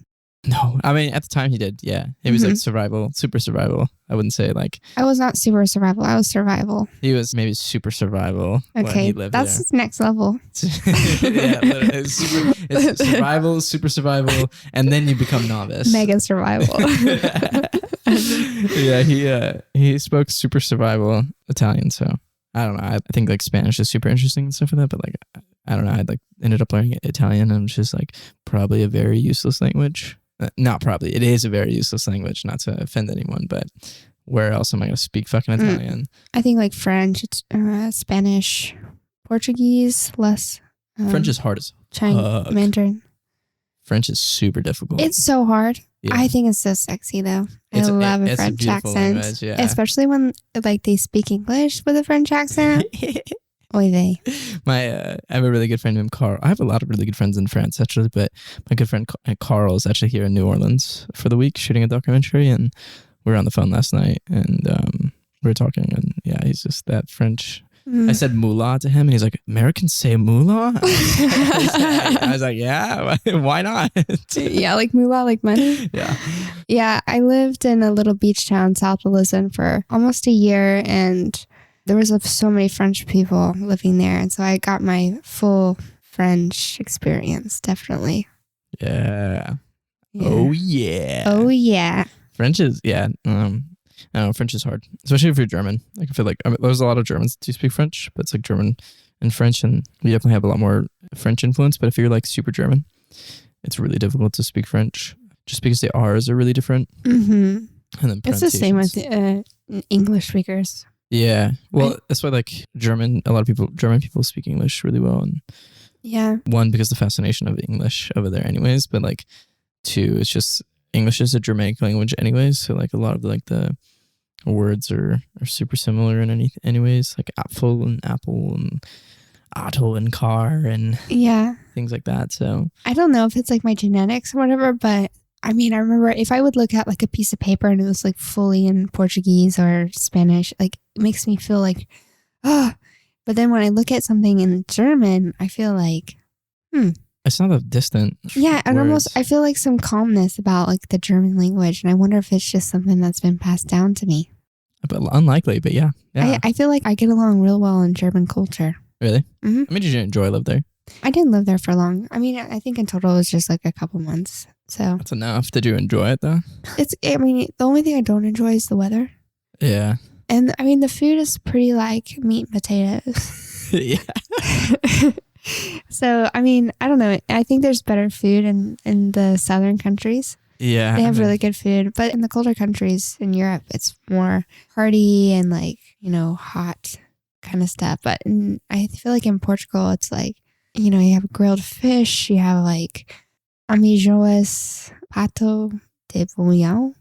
Speaker 2: no, I mean, at the time he did, yeah. He was like survival, super survival. I wouldn't say like...
Speaker 1: I was not super survival. I was survival.
Speaker 2: He was maybe super survival when he lived
Speaker 1: that's
Speaker 2: there.
Speaker 1: next level.
Speaker 2: Yeah, literally. It's survival, super survival, and then you become novice.
Speaker 1: Mega survival.
Speaker 2: Yeah, he spoke super survival Italian, so I don't know. I think like Spanish is super interesting and stuff like that, but like I don't know. I like ended up learning Italian and it was just like probably a very useless language. Not probably. It is a very useless language, not to offend anyone, but where else am I going to speak fucking Italian?
Speaker 1: I think like French, Spanish, Portuguese, less.
Speaker 2: French is hard as
Speaker 1: Chinese, Mandarin.
Speaker 2: French is super difficult.
Speaker 1: It's so hard.
Speaker 2: Yeah.
Speaker 1: I think it's so sexy though. I love a French accent.
Speaker 2: Language, yeah.
Speaker 1: Especially when like they speak English with a French accent. Oy vey.
Speaker 2: I have a really good friend named Carl. I have a lot of really good friends in France actually, but my good friend Carl is actually here in New Orleans for the week shooting a documentary, and we were on the phone last night and we were talking, and yeah, he's just that French. I said moolah to him, and he's like, Americans say moolah? I was like, yeah, why not?
Speaker 1: Yeah, like moolah, like money.
Speaker 2: Yeah.
Speaker 1: Yeah, I lived in a little beach town south of Lisbon for almost a year, and there was so many French people living there, and so I got my full French experience, definitely.
Speaker 2: Yeah.
Speaker 1: Yeah.
Speaker 2: Oh, yeah.
Speaker 1: Oh, yeah.
Speaker 2: French is, yeah. I don't know, French is hard, especially if you're German. Like, I feel like there's a lot of Germans that do speak French, but it's like German and French, and we definitely have a lot more French influence. But if you're like super German, it's really difficult to speak French just because the R's are really different.
Speaker 1: Mm-hmm.
Speaker 2: And then
Speaker 1: It's the same with English speakers.
Speaker 2: Yeah. Well, that's why like German people speak English really well. And
Speaker 1: Yeah.
Speaker 2: one, because the fascination of English over there anyways, but like two, it's just English is a Germanic language anyways. So like a lot of like the words are super similar in anyways, like apfel and apple and auto and car and
Speaker 1: Yeah.
Speaker 2: things like that. So
Speaker 1: I don't know if it's like my genetics or whatever, but I mean, I remember if I would look at like a piece of paper and it was like fully in Portuguese or Spanish, like it makes me feel like, oh. But then when I look at something in German, I feel like,
Speaker 2: it's not that distant.
Speaker 1: yeah, and
Speaker 2: words.
Speaker 1: almost I feel like some calmness about like the German language, and I wonder if it's just something that's been passed down to me.
Speaker 2: But unlikely, but yeah.
Speaker 1: I feel like I get along real well in German culture.
Speaker 2: Really?
Speaker 1: Mm-hmm.
Speaker 2: I mean, did you enjoy live there?
Speaker 1: I didn't live there for long. I mean, I think in total it was just like a couple months. So
Speaker 2: That's enough. Did you enjoy it though?
Speaker 1: I mean, the only thing I don't enjoy is the weather.
Speaker 2: Yeah.
Speaker 1: And I mean, the food is pretty like meat and potatoes.
Speaker 2: Yeah.
Speaker 1: So, I mean, I don't know. I think there's better food in the southern countries.
Speaker 2: Yeah.
Speaker 1: They have really good food. But in the colder countries in Europe, it's more hearty and like, hot kind of stuff. But I feel like in Portugal, it's like, you have grilled fish. You have like amijoas, pato de bouillon.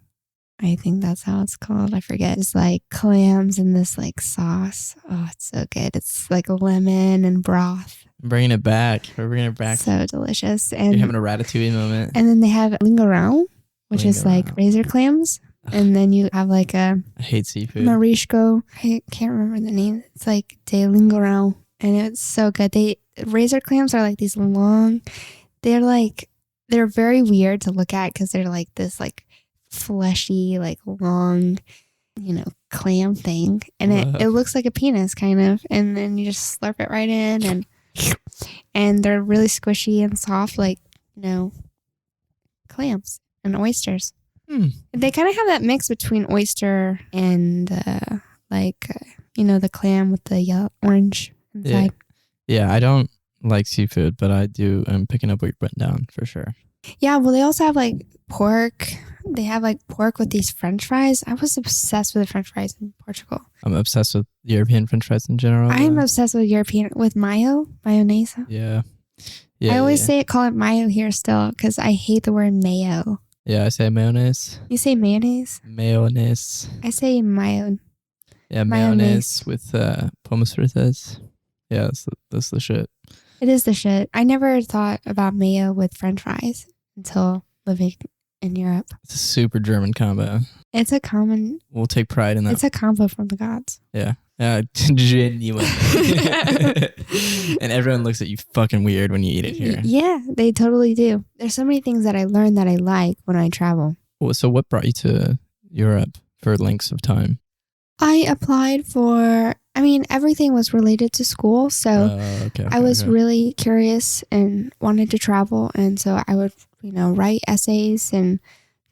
Speaker 1: I think that's how it's called. I forget. It's like clams in this like sauce. Oh, it's so good. It's like lemon and broth.
Speaker 2: I'm bringing it back. We're bringing it back.
Speaker 1: So delicious. And
Speaker 2: You're having a ratatouille moment.
Speaker 1: And then they have lingueirão, which is like razor clams. And then you have like a
Speaker 2: I hate seafood.
Speaker 1: marisco. I can't remember the name. It's like de lingueirão. And it's so good. Razor clams are like these long, they're very weird to look at because they're like this like fleshy, like long, clam thing. And it looks like a penis kind of. And then you just slurp it right in and they're really squishy and soft, like, clams and oysters. They kind of have that mix between oyster and the clam with the yellow orange inside.
Speaker 2: Yeah, I don't like seafood, but I'm picking up what you're putting down for sure.
Speaker 1: Yeah, well, they also have like pork. They have like pork with these French fries. I was obsessed with the French fries in Portugal.
Speaker 2: I'm obsessed with European French fries in general.
Speaker 1: I'm obsessed with mayonnaise.
Speaker 2: Yeah.
Speaker 1: I always call it mayo here still because I hate the word mayo.
Speaker 2: Yeah, I say mayonnaise.
Speaker 1: You say mayonnaise?
Speaker 2: Mayonnaise.
Speaker 1: I say mayo.
Speaker 2: Yeah, mayonnaise with pommes frites. Yeah, that's the shit.
Speaker 1: It is the shit. I never thought about mayo with French fries until living in Europe.
Speaker 2: It's a super German combo.
Speaker 1: It's a common.
Speaker 2: We'll take pride in that.
Speaker 1: It's a combo from the gods.
Speaker 2: Yeah. Genuine. And everyone looks at you fucking weird when you eat it here.
Speaker 1: Yeah, they totally do. There's so many things that I learned that I like when I travel.
Speaker 2: Well, so what brought you to Europe for lengths of time?
Speaker 1: I applied for, everything was related to school. So I was really curious and wanted to travel. And so I would, write essays and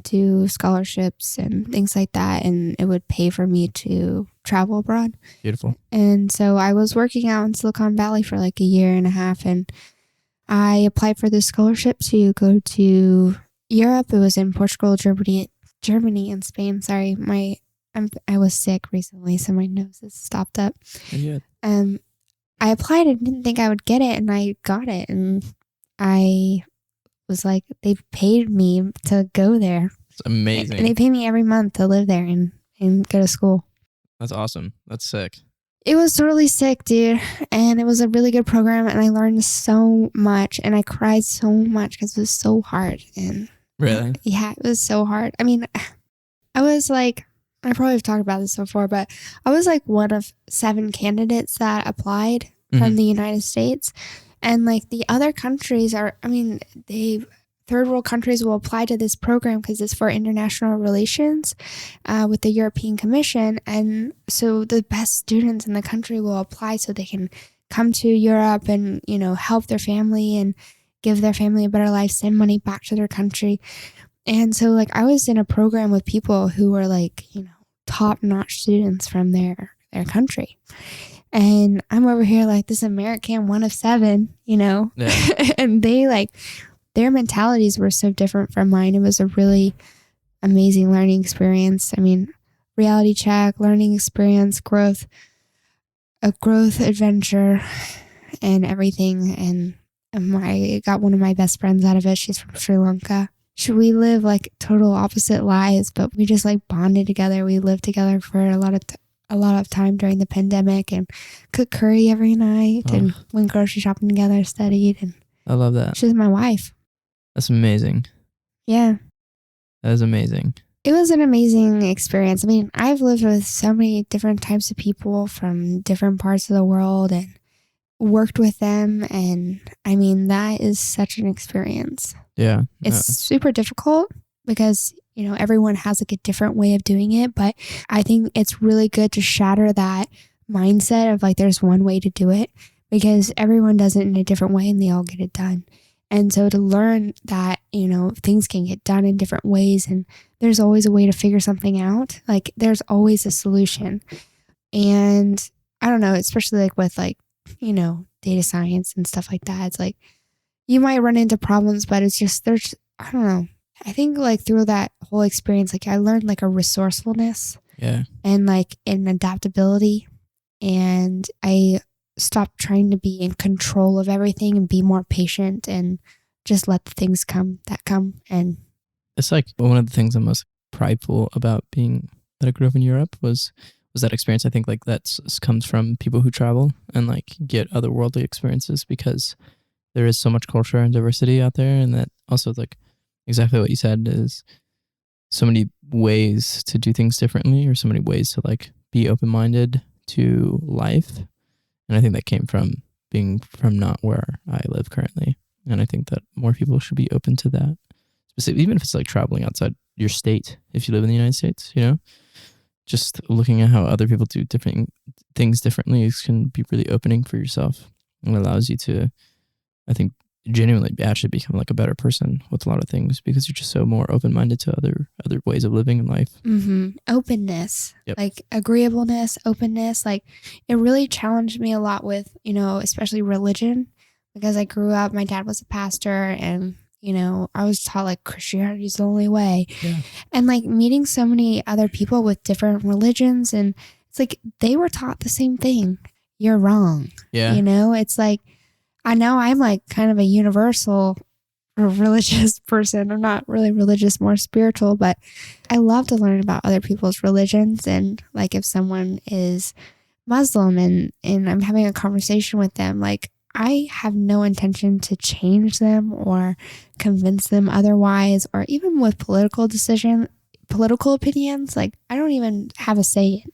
Speaker 1: do scholarships and things like that. And it would pay for me to travel abroad.
Speaker 2: Beautiful.
Speaker 1: And so I was working out in Silicon Valley for like a year and a half. And I applied for this scholarship to go to Europe. It was in Portugal, Germany, and Spain. Sorry, I was sick recently, so my nose is stopped up.
Speaker 2: Yeah.
Speaker 1: I applied and didn't think I would get it, and I got it. And I was like, they paid me to go there.
Speaker 2: It's amazing.
Speaker 1: And they pay me every month to live there and go to school.
Speaker 2: That's awesome. That's sick.
Speaker 1: It was totally sick, dude. And it was a really good program, and I learned so much, and I cried so much because it was so hard. And
Speaker 2: really?
Speaker 1: Yeah, it was so hard. I was like I probably have talked about this before, but I was like one of 7 candidates that applied from
Speaker 2: Hmm.
Speaker 1: the United States. And like the other countries are, I mean, third world countries will apply to this program because it's for international relations with the European Commission. And so the best students in the country will apply so they can come to Europe and, help their family and give their family a better life, send money back to their country. And so like I was in a program with people who were like, top-notch students from their country. And I'm over here like this American one of 7,
Speaker 2: Yeah.
Speaker 1: and they like their mentalities were so different from mine. It was a really amazing learning experience. I mean, reality check, learning experience, a growth adventure and everything. And I got one of my best friends out of it. She's from Sri Lanka. We live like total opposite lives, but we just like bonded together. We lived together for a lot of time during the pandemic and cooked curry every night and went grocery shopping together, studied, and
Speaker 2: I love that.
Speaker 1: she's my wife.
Speaker 2: That's amazing.
Speaker 1: Yeah.
Speaker 2: That is amazing.
Speaker 1: It was an amazing experience. I mean, I've lived with so many different types of people from different parts of the world and worked with them. And I mean, that is such an experience.
Speaker 2: Yeah.
Speaker 1: It's super difficult because, everyone has like a different way of doing it. But I think it's really good to shatter that mindset of like, there's one way to do it because everyone does it in a different way and they all get it done. And so to learn that, things can get done in different ways and there's always a way to figure something out. Like there's always a solution. And I don't know, especially like with like, data science and stuff like that. It's like, you might run into problems, but it's just, I don't know. I think like through that whole experience, like I learned like a resourcefulness and like an adaptability. And I stopped trying to be in control of everything and be more patient and just let the things come that come. And
Speaker 2: it's like one of the things I'm most prideful about being that I grew up in Europe was that experience. I think like that comes from people who travel and like get otherworldly experiences because there is so much culture and diversity out there. And that also like exactly what you said is so many ways to do things differently or so many ways to like be open-minded to life. And I think that came from being from not where I live currently. And I think that more people should be open to that. Even if it's like traveling outside your state, if you live in the United States, just looking at how other people do different things differently can be really opening for yourself and allows you to, I think, genuinely actually become like a better person with a lot of things because you're just so more open-minded to other ways of living in life.
Speaker 1: Openness,
Speaker 2: Yep.
Speaker 1: like agreeableness, openness. Like it really challenged me a lot with, especially religion because I grew up, my dad was a pastor and, I was taught like Christianity is the only way.
Speaker 2: Yeah.
Speaker 1: And like meeting so many other people with different religions and it's like they were taught the same thing. You're wrong.
Speaker 2: Yeah.
Speaker 1: It's like, I know I'm like kind of a universal religious person. I'm not really religious, more spiritual, but I love to learn about other people's religions. And like if someone is Muslim and I'm having a conversation with them, like I have no intention to change them or convince them otherwise, or even with political opinions, like I don't even have a say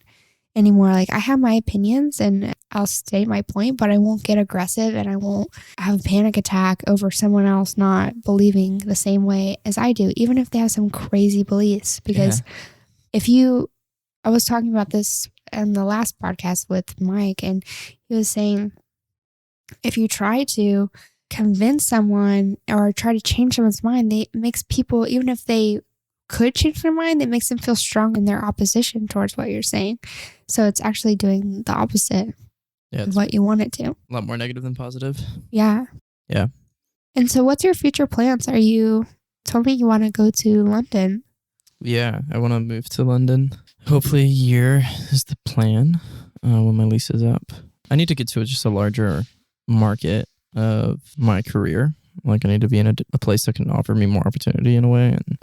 Speaker 1: anymore. Like I have my opinions and I'll state my point, but I won't get aggressive and I won't have a panic attack over someone else not believing the same way as I do, even if they have some crazy beliefs. Because I was talking about this in the last podcast with Mike and he was saying, if you try to convince someone or try to change someone's mind, it makes people, even if they could change their mind, it makes them feel strong in their opposition towards what you're saying. So it's actually doing the opposite of what you want it to.
Speaker 2: A lot more negative than positive.
Speaker 1: Yeah.
Speaker 2: Yeah.
Speaker 1: And so what's your future plans? Told me you want to go to London.
Speaker 2: Yeah, I want to move to London. Hopefully a year is the plan when my lease is up. I need to get to just a larger market of my career. Like I need to be in a place that can offer me more opportunity in a way. And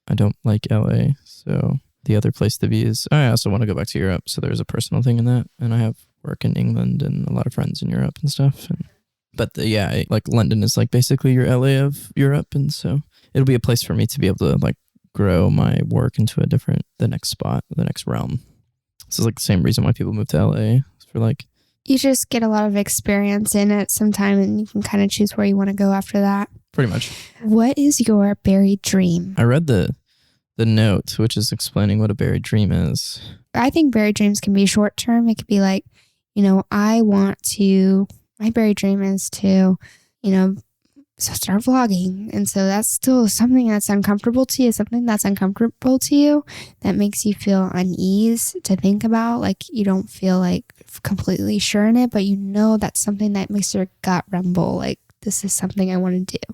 Speaker 2: I don't like LA. So the other place to be is, I also want to go back to Europe. So there's a personal thing in that. And I have work in England and a lot of friends in Europe and stuff. But like London is like basically your LA of Europe. And so it'll be a place for me to be able to like grow my work into the next spot, the next realm. This is like the same reason why people move to LA. It's for like,
Speaker 1: You just get a lot of experience in it sometime and you can kind of choose where you want to go after that.
Speaker 2: pretty much.
Speaker 1: What is your buried dream?
Speaker 2: I read the note, which is explaining what a buried dream is.
Speaker 1: I think buried dreams can be short term. It could be like, my buried dream is to, start vlogging. And so that's still something that's uncomfortable to you, that makes you feel unease to think about. Like you don't feel like completely sure in it, but that's something that makes your gut rumble. Like this is something I want to do.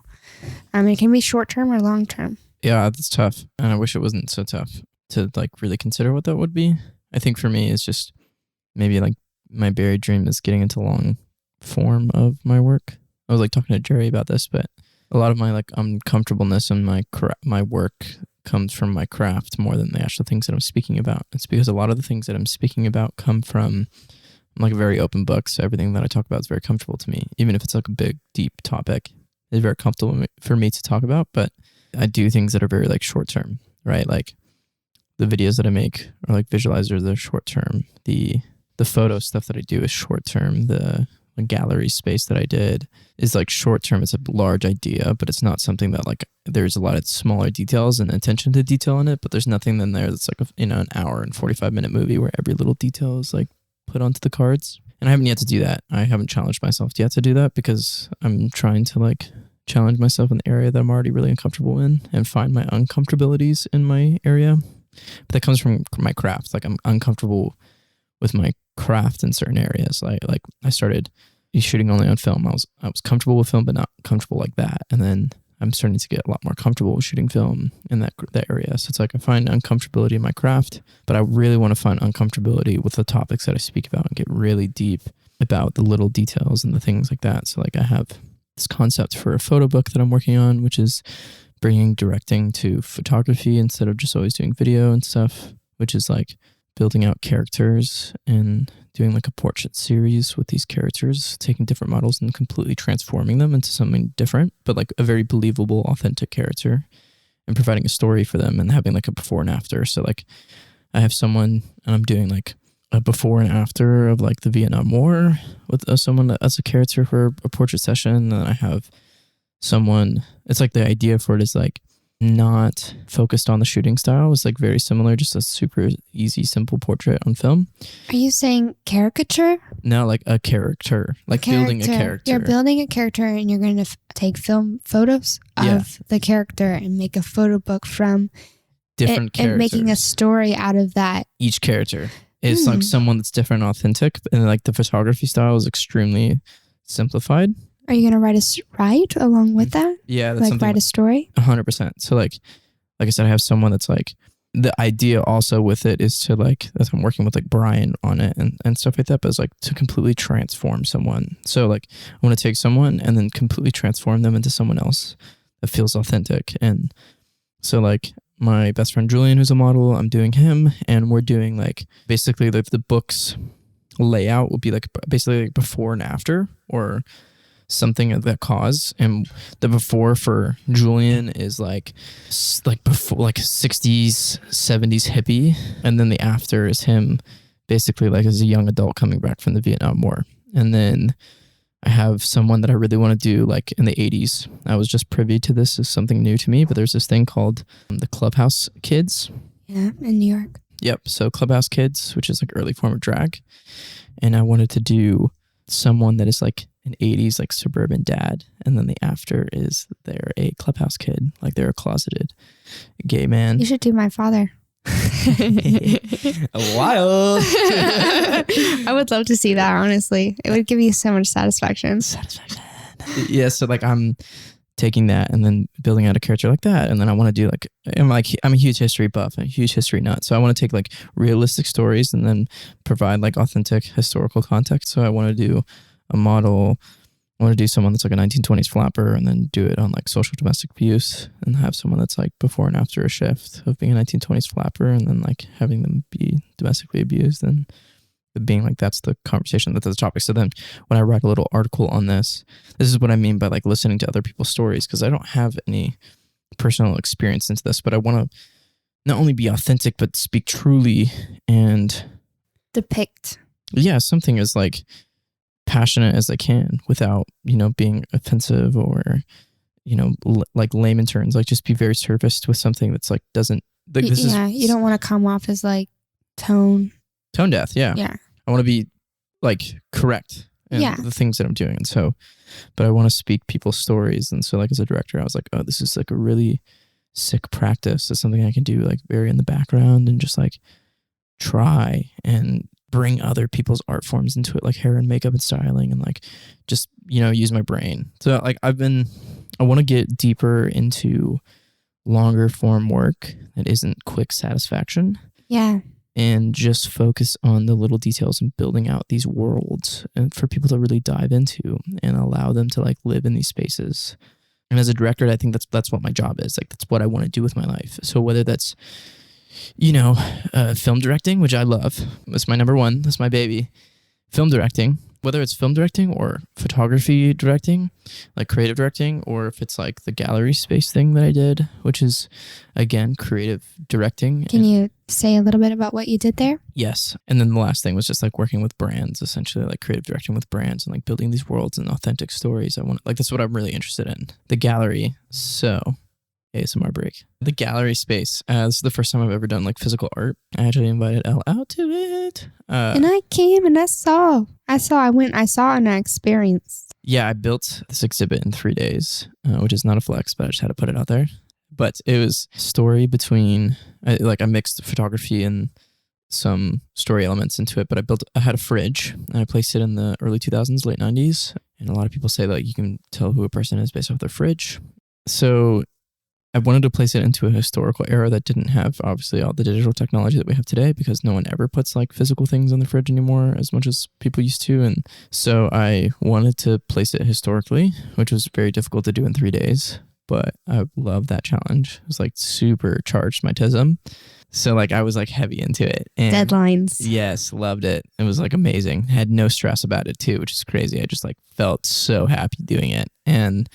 Speaker 1: It can be short term or long term.
Speaker 2: Yeah, that's tough. And I wish it wasn't so tough to like really consider what that would be. I think for me, it's just maybe like my buried dream is getting into long form of my work. I was like talking to Jerry about this, but a lot of my like uncomfortableness in my work comes from my craft more than the actual things that I'm speaking about. It's because a lot of the things that I'm speaking about come from, I'm like a very open book. So everything that I talk about is very comfortable to me. Even if it's like a big, deep topic, it's very comfortable for me to talk about. But I do things that are very like short term, right? Like the videos that I make are like visualizers, they're short term. The photo stuff that I do is short term. The gallery space that I did is like short term. It's a large idea, but it's not something that like there's a lot of smaller details and attention to detail in it, but there's nothing in there that's like an hour and 45-minute movie where every little detail is like put onto the cards. And I haven't yet to do that. I haven't challenged myself yet to do that because I'm trying to like challenge myself in the area that I'm already really uncomfortable in and find my uncomfortabilities in my area. But that comes from my craft. Like I'm uncomfortable with my craft in certain areas. Like I started shooting only on film. I was comfortable with film, but not comfortable like that. And then I'm starting to get a lot more comfortable with shooting film in that area. So it's like I find uncomfortability in my craft, but I really want to find uncomfortability with the topics that I speak about and get really deep about the little details and the things like that. So like I have this concept for a photo book that I'm working on, which is bringing directing to photography instead of just always doing video and stuff, which is like building out characters and doing like a portrait series with these characters, taking different models and completely transforming them into something different, but like a very believable, authentic character, and providing a story for them and having like a before and after. So like I have someone and I'm doing like a before and after of like the Vietnam War with someone as a character for a portrait session. And then I have someone, it's like the idea for it is like not focused on the shooting style. It's like very similar, just a super easy, simple portrait on film.
Speaker 1: Are you saying caricature?
Speaker 2: No, like a character, like building a character.
Speaker 1: You're building a character and you're going to take film photos of the character and make a photo book from
Speaker 2: different characters.
Speaker 1: And making a story out of that.
Speaker 2: Each character is like someone that's different and authentic. And like the photography style is extremely simplified.
Speaker 1: Are you going to write along with that?
Speaker 2: Yeah. That's
Speaker 1: like write a story?
Speaker 2: 100%. So like I said, I have someone that's like, the idea also with it is to like, as I'm working with like Brian on it and stuff like that, but it's like to completely transform someone. So like I want to take someone and then completely transform them into someone else that feels authentic. And so like my best friend Julian, who's a model, I'm doing him, and we're doing like basically the book's layout will be like basically like before and after, or something of that cause. And the before for Julian is like before, like 60s 70s hippie, and then the after is him basically like as a young adult coming back from the Vietnam War. And then I have someone that I really want to do like in the 80s. I was just privy to this as something new to me, but there's this thing called the Clubhouse Kids.
Speaker 1: Yeah, in New York.
Speaker 2: Yep. So Clubhouse Kids, which is like early form of drag. And I wanted to do someone that is like an 80s like suburban dad, and then the after is they're a clubhouse kid, like they're a closeted gay man.
Speaker 1: You should do my father.
Speaker 2: Wild.
Speaker 1: I would love to see that, honestly. It would give you so much satisfaction.
Speaker 2: Yeah, so like I'm taking that and then building out a character like that, and then I want to do like I'm a huge history buff, a huge history nut, so I want to take like realistic stories and then provide like authentic historical context. So I want to do a model, I want to do someone that's like a 1920s flapper and then do it on like social domestic abuse, and have someone that's like before and after a shift of being a 1920s flapper and then like having them be domestically abused, and being like that's the conversation, that's the topic. So then when I write a little article on this is what I mean by like listening to other people's stories, because I don't have any personal experience into this, but I want to not only be authentic, but speak truly and
Speaker 1: Depict.
Speaker 2: yeah, something as like passionate as I can without, being offensive or, like layman terms, like just be very surfaced with something that's like doesn't, like this is
Speaker 1: You don't want to come off as like tone
Speaker 2: deaf. Yeah.
Speaker 1: Yeah.
Speaker 2: I want to be like correct in the things that I'm doing. And so, but I want to speak people's stories. And so like as a director, I was like, oh, this is like a really sick practice. It's something I can do like very in the background and just like try and bring other people's art forms into it, like hair and makeup and styling, and like just, use my brain. So like I want to get deeper into longer form work that isn't quick satisfaction.
Speaker 1: Yeah.
Speaker 2: And just focus on the little details and building out these worlds and for people to really dive into and allow them to like live in these spaces. And as a director, I think that's what my job is. Like that's what I want to do with my life. So whether that's, film directing, which I love, that's my number one, that's my baby. Film directing, whether it's film directing or photography directing, like creative directing, or if it's like the gallery space thing that I did, which is again creative directing.
Speaker 1: Can you say a little bit about what you did there?
Speaker 2: Yes. And then the last thing was just like working with brands, essentially like creative directing with brands and like building these worlds and authentic stories. That's what I'm really interested in. The gallery. So ASMR break. The gallery space, as the first time I've ever done like physical art. I actually invited Elle out to it.
Speaker 1: And I came and I saw and I experienced.
Speaker 2: Yeah, I built this exhibit in 3 days, which is not a flex, but I just had to put it out there. But it was a story between, I mixed photography and some story elements into it, but I had a fridge and I placed it in the early 2000s, late 90s. And a lot of people say that you can tell who a person is based off their fridge. So I wanted to place it into a historical era that didn't have obviously all the digital technology that we have today, because no one ever puts like physical things on the fridge anymore as much as people used to. And so I wanted to place it historically, which was very difficult to do in 3 days, but I love that challenge. It was like super charged my tism. So like I was like heavy into it. And
Speaker 1: deadlines.
Speaker 2: Yes, loved it. It was like amazing. Had no stress about it too, which is crazy. I just like felt so happy doing it. And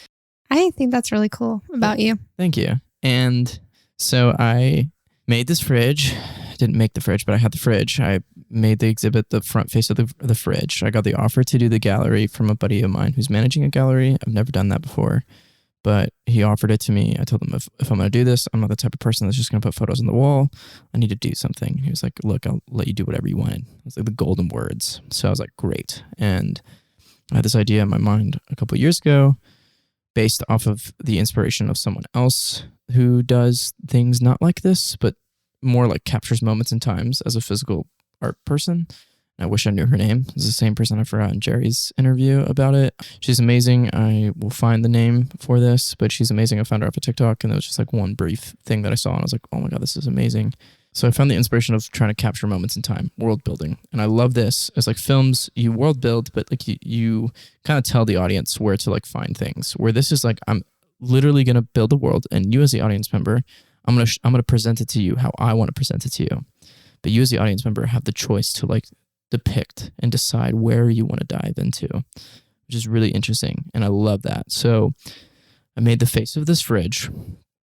Speaker 1: I think that's really cool about you.
Speaker 2: Thank you. And so I made this fridge. I didn't make the fridge, but I had the fridge. I made the exhibit the front face of the fridge. I got the offer to do the gallery from a buddy of mine who's managing a gallery. I've never done that before, but he offered it to me. I told him if I'm going to do this, I'm not the type of person that's just going to put photos on the wall. I need to do something. He was like, look, I'll let you do whatever you wanted. It was like the golden words. So I was like, great. And I had this idea in my mind a couple of years ago, based off of the inspiration of someone else who does things not like this, but more like captures moments and times as a physical art person. I wish I knew her name. It's the same person I forgot in Jerry's interview about it. She's amazing. I will find the name for this, but she's amazing. I found her off of TikTok, and it was just like one brief thing that I saw, and I was like, oh my God, this is amazing. So I found the inspiration of trying to capture moments in time, world building. And I love this. It's like films, you world build, but like you kind of tell the audience where to like find things. Where this is like, I'm literally going to build a world, and you as the audience member, I'm going to present it to you how I want to present it to you. But you as the audience member have the choice to like depict and decide where you want to dive into, which is really interesting. And I love that. So I made the face of this fridge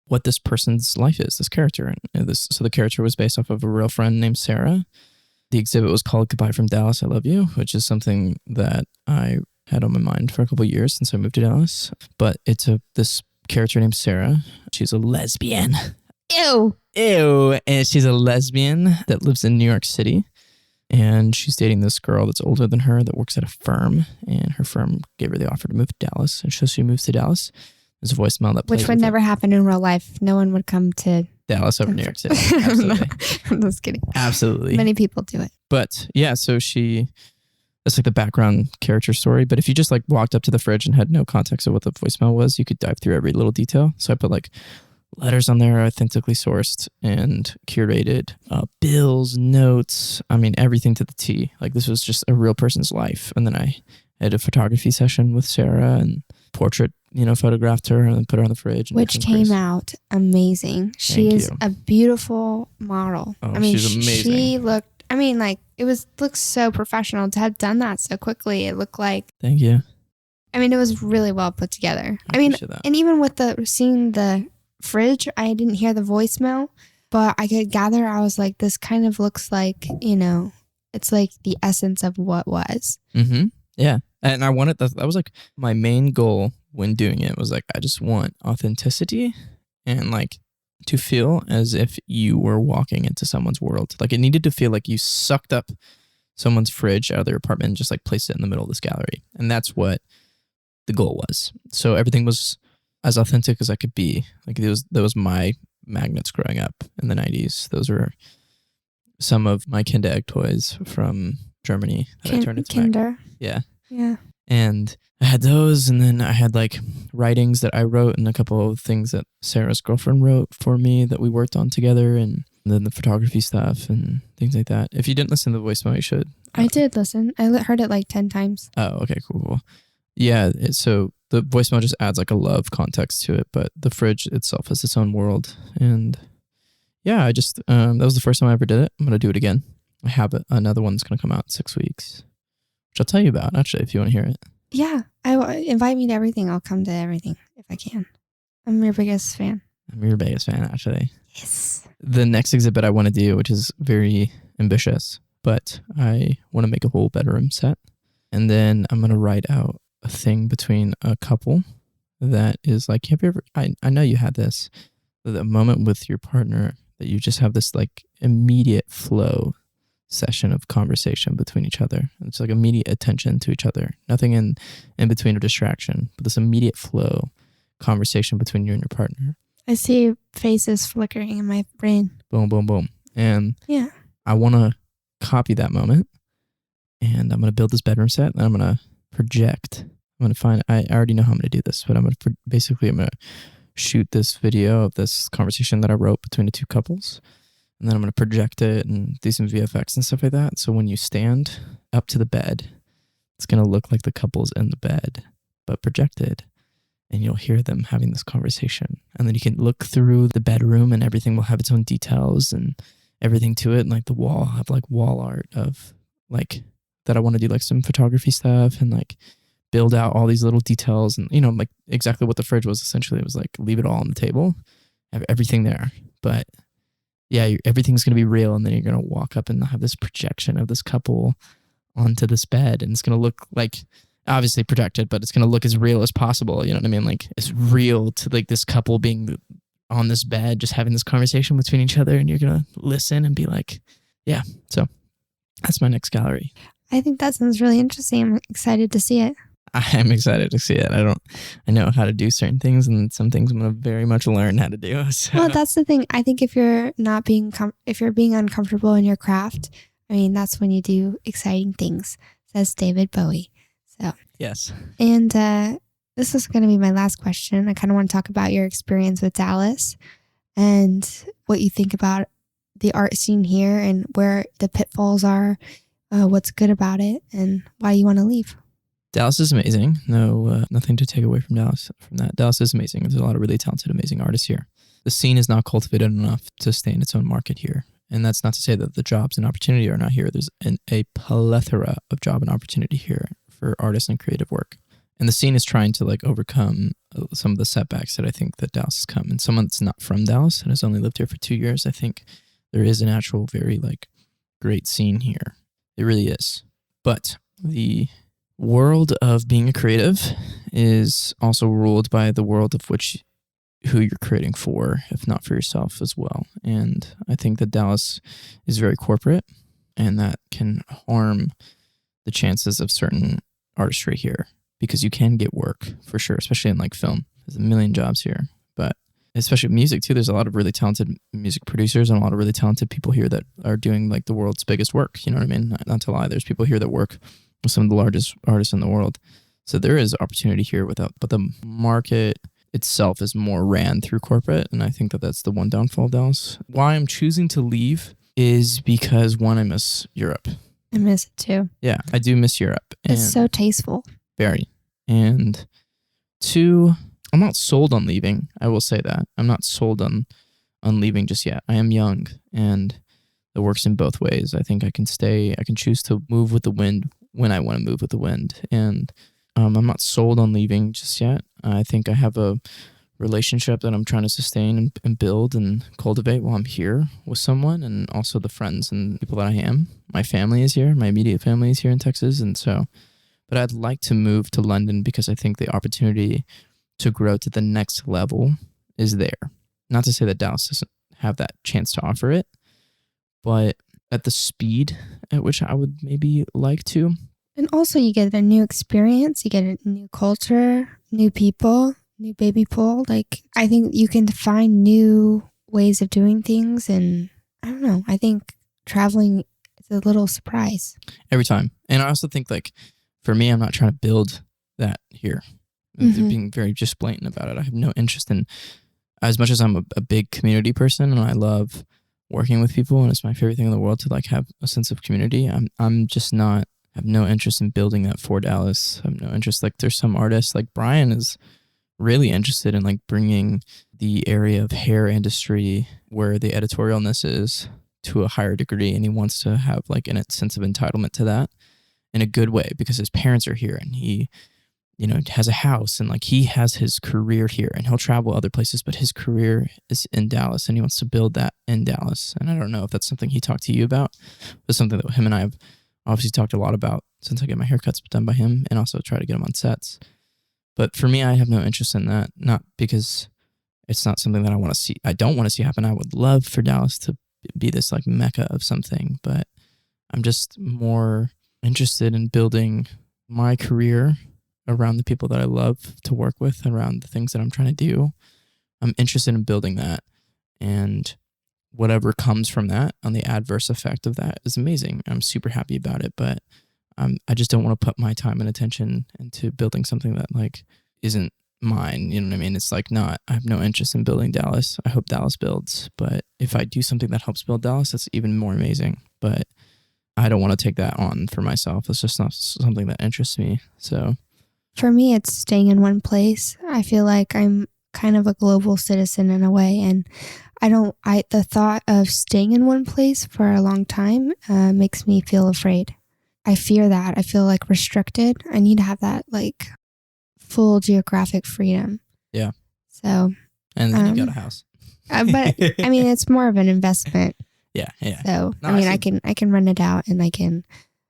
Speaker 2: what this person's life is, this character. And so the character was based off of a real friend named Sarah. The exhibit was called Goodbye from Dallas, I Love You, which is something that I had on my mind for a couple of years since I moved to Dallas. But it's this character named Sarah. She's a lesbian.
Speaker 1: Ew.
Speaker 2: And she's a lesbian that lives in New York City. And she's dating this girl that's older than her that works at a firm. And her firm gave her the offer to move to Dallas. And so she moves to Dallas. There's a voicemail that plays
Speaker 1: which would never happen in real life. No one would come to
Speaker 2: Dallas over New York City. Absolutely.
Speaker 1: I'm just kidding.
Speaker 2: Absolutely.
Speaker 1: Many people do it.
Speaker 2: But yeah, so that's like the background character story. But if you just like walked up to the fridge and had no context of what the voicemail was, you could dive through every little detail. So I put like letters on there, authentically sourced and curated, bills, notes. I mean, everything to the T. Like this was just a real person's life. And then I had a photography session with Sarah and portrait, photographed her and then put her on the fridge.
Speaker 1: Which came out amazing. She is a beautiful model.
Speaker 2: Oh, she's amazing.
Speaker 1: She looked, looked so professional to have done that so quickly. It looked like.
Speaker 2: Thank you.
Speaker 1: It was really well put together.
Speaker 2: I appreciate that.
Speaker 1: And even with seeing the fridge. I didn't hear the voicemail, but I could gather. I was like, this kind of looks like, it's like the essence of what was.
Speaker 2: Mm-hmm. Yeah. And I wanted that was like my main goal when doing it was like, I just want authenticity and like to feel as if you were walking into someone's world. Like it needed to feel like you sucked up someone's fridge out of their apartment and just like placed it in the middle of this gallery. And that's what the goal was. So everything was as authentic as I could be. Like that was my magnets growing up in the 90s. Those were some of my Kinder Egg toys from Germany that I turned into
Speaker 1: Kinder.
Speaker 2: Yeah.
Speaker 1: Yeah.
Speaker 2: And I had those, and then I had like writings that I wrote and a couple of things that Sarah's girlfriend wrote for me that we worked on together, and then the photography stuff and things like that. If you didn't listen to the voicemail, you should.
Speaker 1: I did listen. I heard it like 10 times.
Speaker 2: Oh, okay, cool. Yeah, so the voicemail just adds like a love context to it, but the fridge itself has its own world. And yeah, I just, that was the first time I ever did it. I'm going to do it again. I have another one that's going to come out in 6 weeks, which I'll tell you about, actually, if you want to hear it.
Speaker 1: Yeah, invite me to everything. I'll come to everything if I can. I'm your biggest fan.
Speaker 2: I'm your biggest fan, actually.
Speaker 1: Yes.
Speaker 2: The next exhibit I want to do, which is very ambitious, but I want to make a whole bedroom set. And then I'm going to write out a thing between a couple that is like, have you ever, I know you had this, the moment with your partner that you just have this like immediate flow session of conversation between each other. It's like immediate attention to each other. Nothing in between or distraction, but this immediate flow conversation between you and your partner.
Speaker 1: I see faces flickering in my brain.
Speaker 2: Boom, boom, boom. And
Speaker 1: yeah,
Speaker 2: I want to copy that moment, and I'm going to build this bedroom set, and I'm going to project. I'm going to find, I already know how I'm going to do this, but I'm going to I'm going to shoot this video of this conversation that I wrote between the two couples. And then I'm going to project it and do some VFX and stuff like that. So when you stand up to the bed, it's going to look like the couple's in the bed, but projected. And you'll hear them having this conversation. And then you can look through the bedroom and everything will have its own details and everything to it. And like the wall, have like wall art of like that I want to do like some photography stuff and like build out all these little details. And, like exactly what the fridge was essentially. It was like, leave it all on the table, have everything there. But yeah, everything's going to be real, and then you're going to walk up and have this projection of this couple onto this bed, and it's going to look like, obviously projected, but it's going to look as real as possible, you know what I mean? Like, it's real to like this couple being on this bed, just having this conversation between each other, and you're going to listen and be like, yeah, so that's my next gallery.
Speaker 1: I think that sounds really interesting. I'm excited to see it.
Speaker 2: I am excited to see it. I know how to do certain things, and some things I'm going to very much learn how to do. So.
Speaker 1: Well, that's the thing. I think if you're not being, if you're being uncomfortable in your craft, I mean, that's when you do exciting things, says David Bowie. So,
Speaker 2: yes.
Speaker 1: And this is going to be my last question. I kind of want to talk about your experience with Dallas and what you think about the art scene here and where the pitfalls are, what's good about it, and why you want to leave.
Speaker 2: Dallas is amazing. No, nothing to take away from Dallas from that. Dallas is amazing. There's a lot of really talented, amazing artists here. The scene is not cultivated enough to stay in its own market here. And that's not to say that the jobs and opportunity are not here. There's a plethora of job and opportunity here for artists and creative work. And the scene is trying to like overcome some of the setbacks that I think that Dallas has come. And someone that's not from Dallas and has only lived here for 2 years, I think there is an actual very like great scene here. It really is. But the world of being a creative is also ruled by the world of who you're creating for, if not for yourself as well. And I think that Dallas is very corporate, and that can harm the chances of certain artistry here, because you can get work for sure, especially in like film. There's a million jobs here, but especially music too. There's a lot of really talented music producers and a lot of really talented people here that are doing like the world's biggest work. You know what I mean? Not to lie, there's people here that work with some of the largest artists in the world. So there is opportunity here but the market itself is more ran through corporate. And I think that that's the one downfall of Dallas. Why I'm choosing to leave is because, one, I miss Europe.
Speaker 1: I miss it too.
Speaker 2: Yeah, I do miss Europe.
Speaker 1: It's so tasteful.
Speaker 2: Very. And two, I'm not sold on leaving. I will say that. I'm not sold on leaving just yet. I am young, and it works in both ways. I think I can choose to move with the wind when I want to move with the wind. And I'm not sold on leaving just yet. I think I have a relationship that I'm trying to sustain and build and cultivate while I'm here with someone, and also the friends and people that I am. My family is here. My immediate family is here in Texas. And so, but I'd like to move to London because I think the opportunity to grow to the next level is there. Not to say that Dallas doesn't have that chance to offer it, but at the speed at which I would maybe like to.
Speaker 1: And also you get a new experience, you get a new culture, new people, new baby pool. Like, I think you can find new ways of doing things. And I don't know, I think traveling is a little surprise.
Speaker 2: Every time. And I also think, like, for me, I'm not trying to build that here. Being very just blatant about it. I have no interest in, as much as I'm a big community person and I love working with people and it's my favorite thing in the world to like have a sense of community, I'm just not, have no interest in building that for Dallas. I have no interest. Like, there's some artists, like Brian is really interested in like bringing the area of hair industry where the editorialness is to a higher degree, and he wants to have like a sense of entitlement to that in a good way because his parents are here and he, you know, has a house and like he has his career here and he'll travel other places, but his career is in Dallas and he wants to build that in Dallas. And I don't know if that's something he talked to you about, but something that him and I have obviously talked a lot about since I get my haircuts done by him and also try to get him on sets. But for me, I have no interest in that, not because it's not something that I want to see. I don't want to see happen. I would love for Dallas to be this like mecca of something, but I'm just more interested in building my career around the people that I love to work with, around the things that I'm trying to do. I'm interested in building that, and whatever comes from that on the adverse effect of that is amazing. I'm super happy about it, but I just don't want to put my time and attention into building something that like isn't mine. You know what I mean? It's like not, I have no interest in building Dallas. I hope Dallas builds, but if I do something that helps build Dallas, that's even more amazing. But I don't want to take that on for myself. It's just not something that interests me. So
Speaker 1: for me, it's staying in one place. I feel like I'm kind of a global citizen in a way, and the thought of staying in one place for a long time makes me feel afraid. I fear that. I feel like restricted. I need to have that like full geographic freedom.
Speaker 2: Yeah.
Speaker 1: So.
Speaker 2: And then you got a house.
Speaker 1: But I mean, it's more of an investment.
Speaker 2: Yeah.
Speaker 1: So no, I mean, I can rent it out, and I can.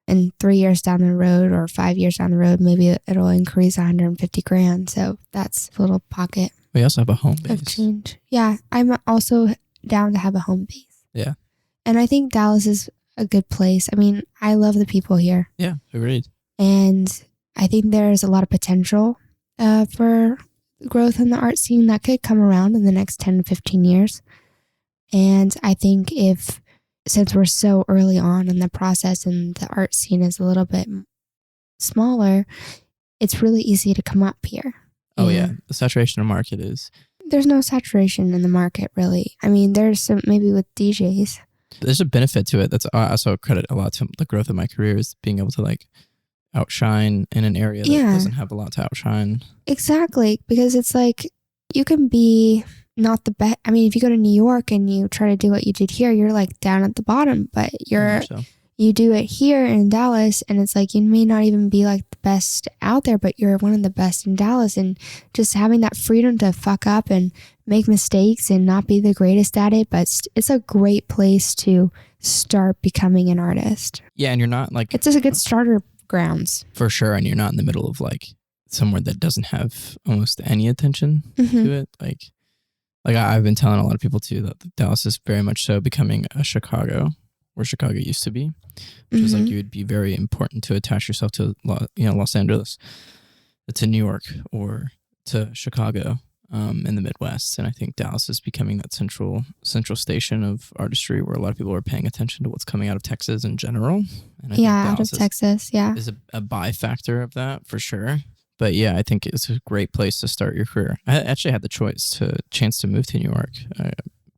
Speaker 1: And 3 years down the road or 5 years down the road, maybe it'll increase $150,000. So that's a little pocket.
Speaker 2: We also have a home base.
Speaker 1: Of change. Yeah, I'm also down to have a home base.
Speaker 2: Yeah.
Speaker 1: And I think Dallas is a good place. I mean, I love the people here.
Speaker 2: Yeah, agreed.
Speaker 1: And I think there's a lot of potential for growth in the art scene that could come around in the next 10 to 15 years. And I think since we're so early on in the process and the art scene is a little bit smaller, it's really easy to come up here.
Speaker 2: Oh yeah, the saturation of market is.
Speaker 1: There's no saturation in the market really. I mean, there's some maybe with DJs. There's
Speaker 2: a benefit to it. That's I also credit a lot to the growth of my career is being able to like outshine in an area that doesn't have a lot to outshine.
Speaker 1: Exactly, because it's like you can be not the best. I mean, if you go to New York and you try to do what you did here, you're like down at the bottom, but you do it here in Dallas and it's like you may not even be like the best out there, but you're one of the best in Dallas. And just having that freedom to fuck up and make mistakes and not be the greatest at it, but it's a great place to start becoming an artist.
Speaker 2: Yeah, and you're not like...
Speaker 1: It's just a good starter grounds.
Speaker 2: For sure, and you're not in the middle of like somewhere that doesn't have almost any attention to it. Like I've been telling a lot of people too that Dallas is very much so becoming a Chicago, where Chicago used to be, which is like you would be very important to attach yourself to, Los Angeles, to New York, or to Chicago in the Midwest. And I think Dallas is becoming that central station of artistry where a lot of people are paying attention to what's coming out of Texas in general. And I think
Speaker 1: out of Texas,
Speaker 2: is a buy factor of that for sure. But yeah, I think it's a great place to start your career. I actually had the chance to move to New York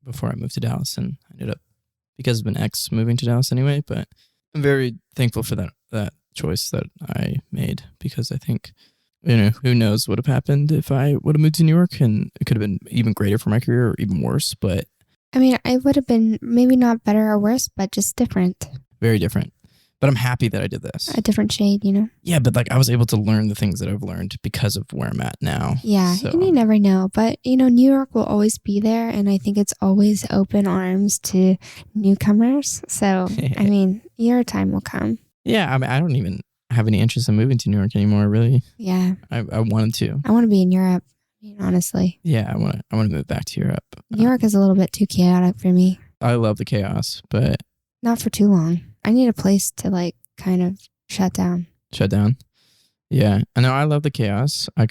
Speaker 2: before I moved to Dallas, and I ended up, because of an ex, moving to Dallas anyway. But I'm very thankful for that choice that I made, because I think, who knows what would have happened if I would have moved to New York, and it could have been even greater for my career or even worse. But
Speaker 1: I mean, it would have been maybe not better or worse, but just different.
Speaker 2: Very different. But I'm happy that I did this.
Speaker 1: A different shade, you know?
Speaker 2: Yeah, but like I was able to learn the things that I've learned because of where I'm at now.
Speaker 1: Yeah,
Speaker 2: So,
Speaker 1: and you never know. But, you know, New York will always be there. And I think it's always open arms to newcomers. So, I mean, your time will come.
Speaker 2: yeah, I mean, I don't even have any interest in moving to New York anymore, really.
Speaker 1: Yeah.
Speaker 2: I wanted to.
Speaker 1: I want to be in Europe, I mean, honestly.
Speaker 2: Yeah, I want to move back to Europe.
Speaker 1: New York is a little bit too chaotic for me.
Speaker 2: I love the chaos, but
Speaker 1: Not for too long. I need a place to like kind of shut down.
Speaker 2: shut down. Yeah, I know. I love the chaos. I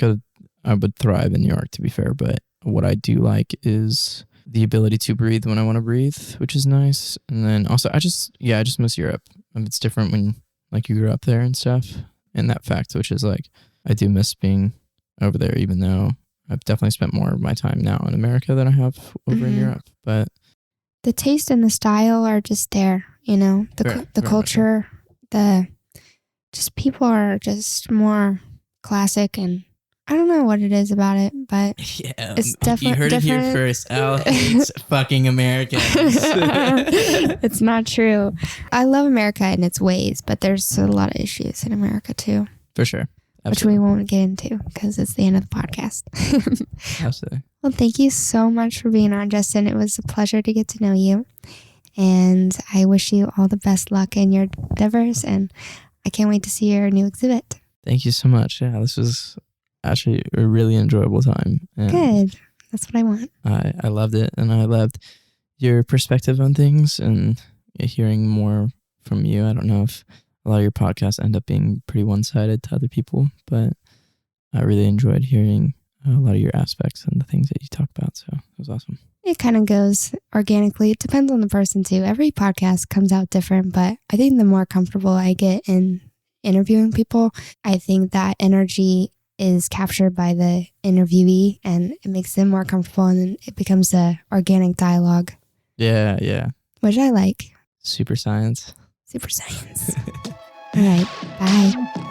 Speaker 2: would thrive in New York, to be fair. But what I do like is the ability to breathe when I want to breathe, which is nice. And then also, I just miss Europe. It's different when like you grew up there and stuff. And that fact, which is like, I do miss being over there, even though I've definitely spent more of my time now in America than I have over in Europe. But
Speaker 1: the taste and the style are just there, you know, the culture, just people are just more classic, and I don't know what it is about it, but
Speaker 2: yeah,
Speaker 1: it's definitely
Speaker 2: you heard
Speaker 1: different.
Speaker 2: it here first. Elle hates fucking Americans.
Speaker 1: It's not true. I love America in its ways, but there's a lot of issues in America too.
Speaker 2: For sure. Absolutely.
Speaker 1: Which we won't get into because it's the end of the podcast.
Speaker 2: Absolutely.
Speaker 1: Well, thank you so much for being on, Justin. It was a pleasure to get to know you. And I wish you all the best luck in your endeavors. And I can't wait to see your new exhibit.
Speaker 2: Thank you so much. Yeah, this was actually a really enjoyable time. And
Speaker 1: good. That's what I want.
Speaker 2: I loved it. And I loved your perspective on things and hearing more from you. I don't know if a lot of your podcasts end up being pretty one-sided to other people, but I really enjoyed hearing a lot of your aspects and the things that you talk about. So it was awesome.
Speaker 1: It kind of goes organically. It depends on the person too. Every podcast comes out different, but I think the more comfortable I get in interviewing people, I think that energy is captured by the interviewee and it makes them more comfortable, and then it becomes a organic dialogue.
Speaker 2: Yeah.
Speaker 1: Which I like.
Speaker 2: Super science.
Speaker 1: Super science. All right. Bye.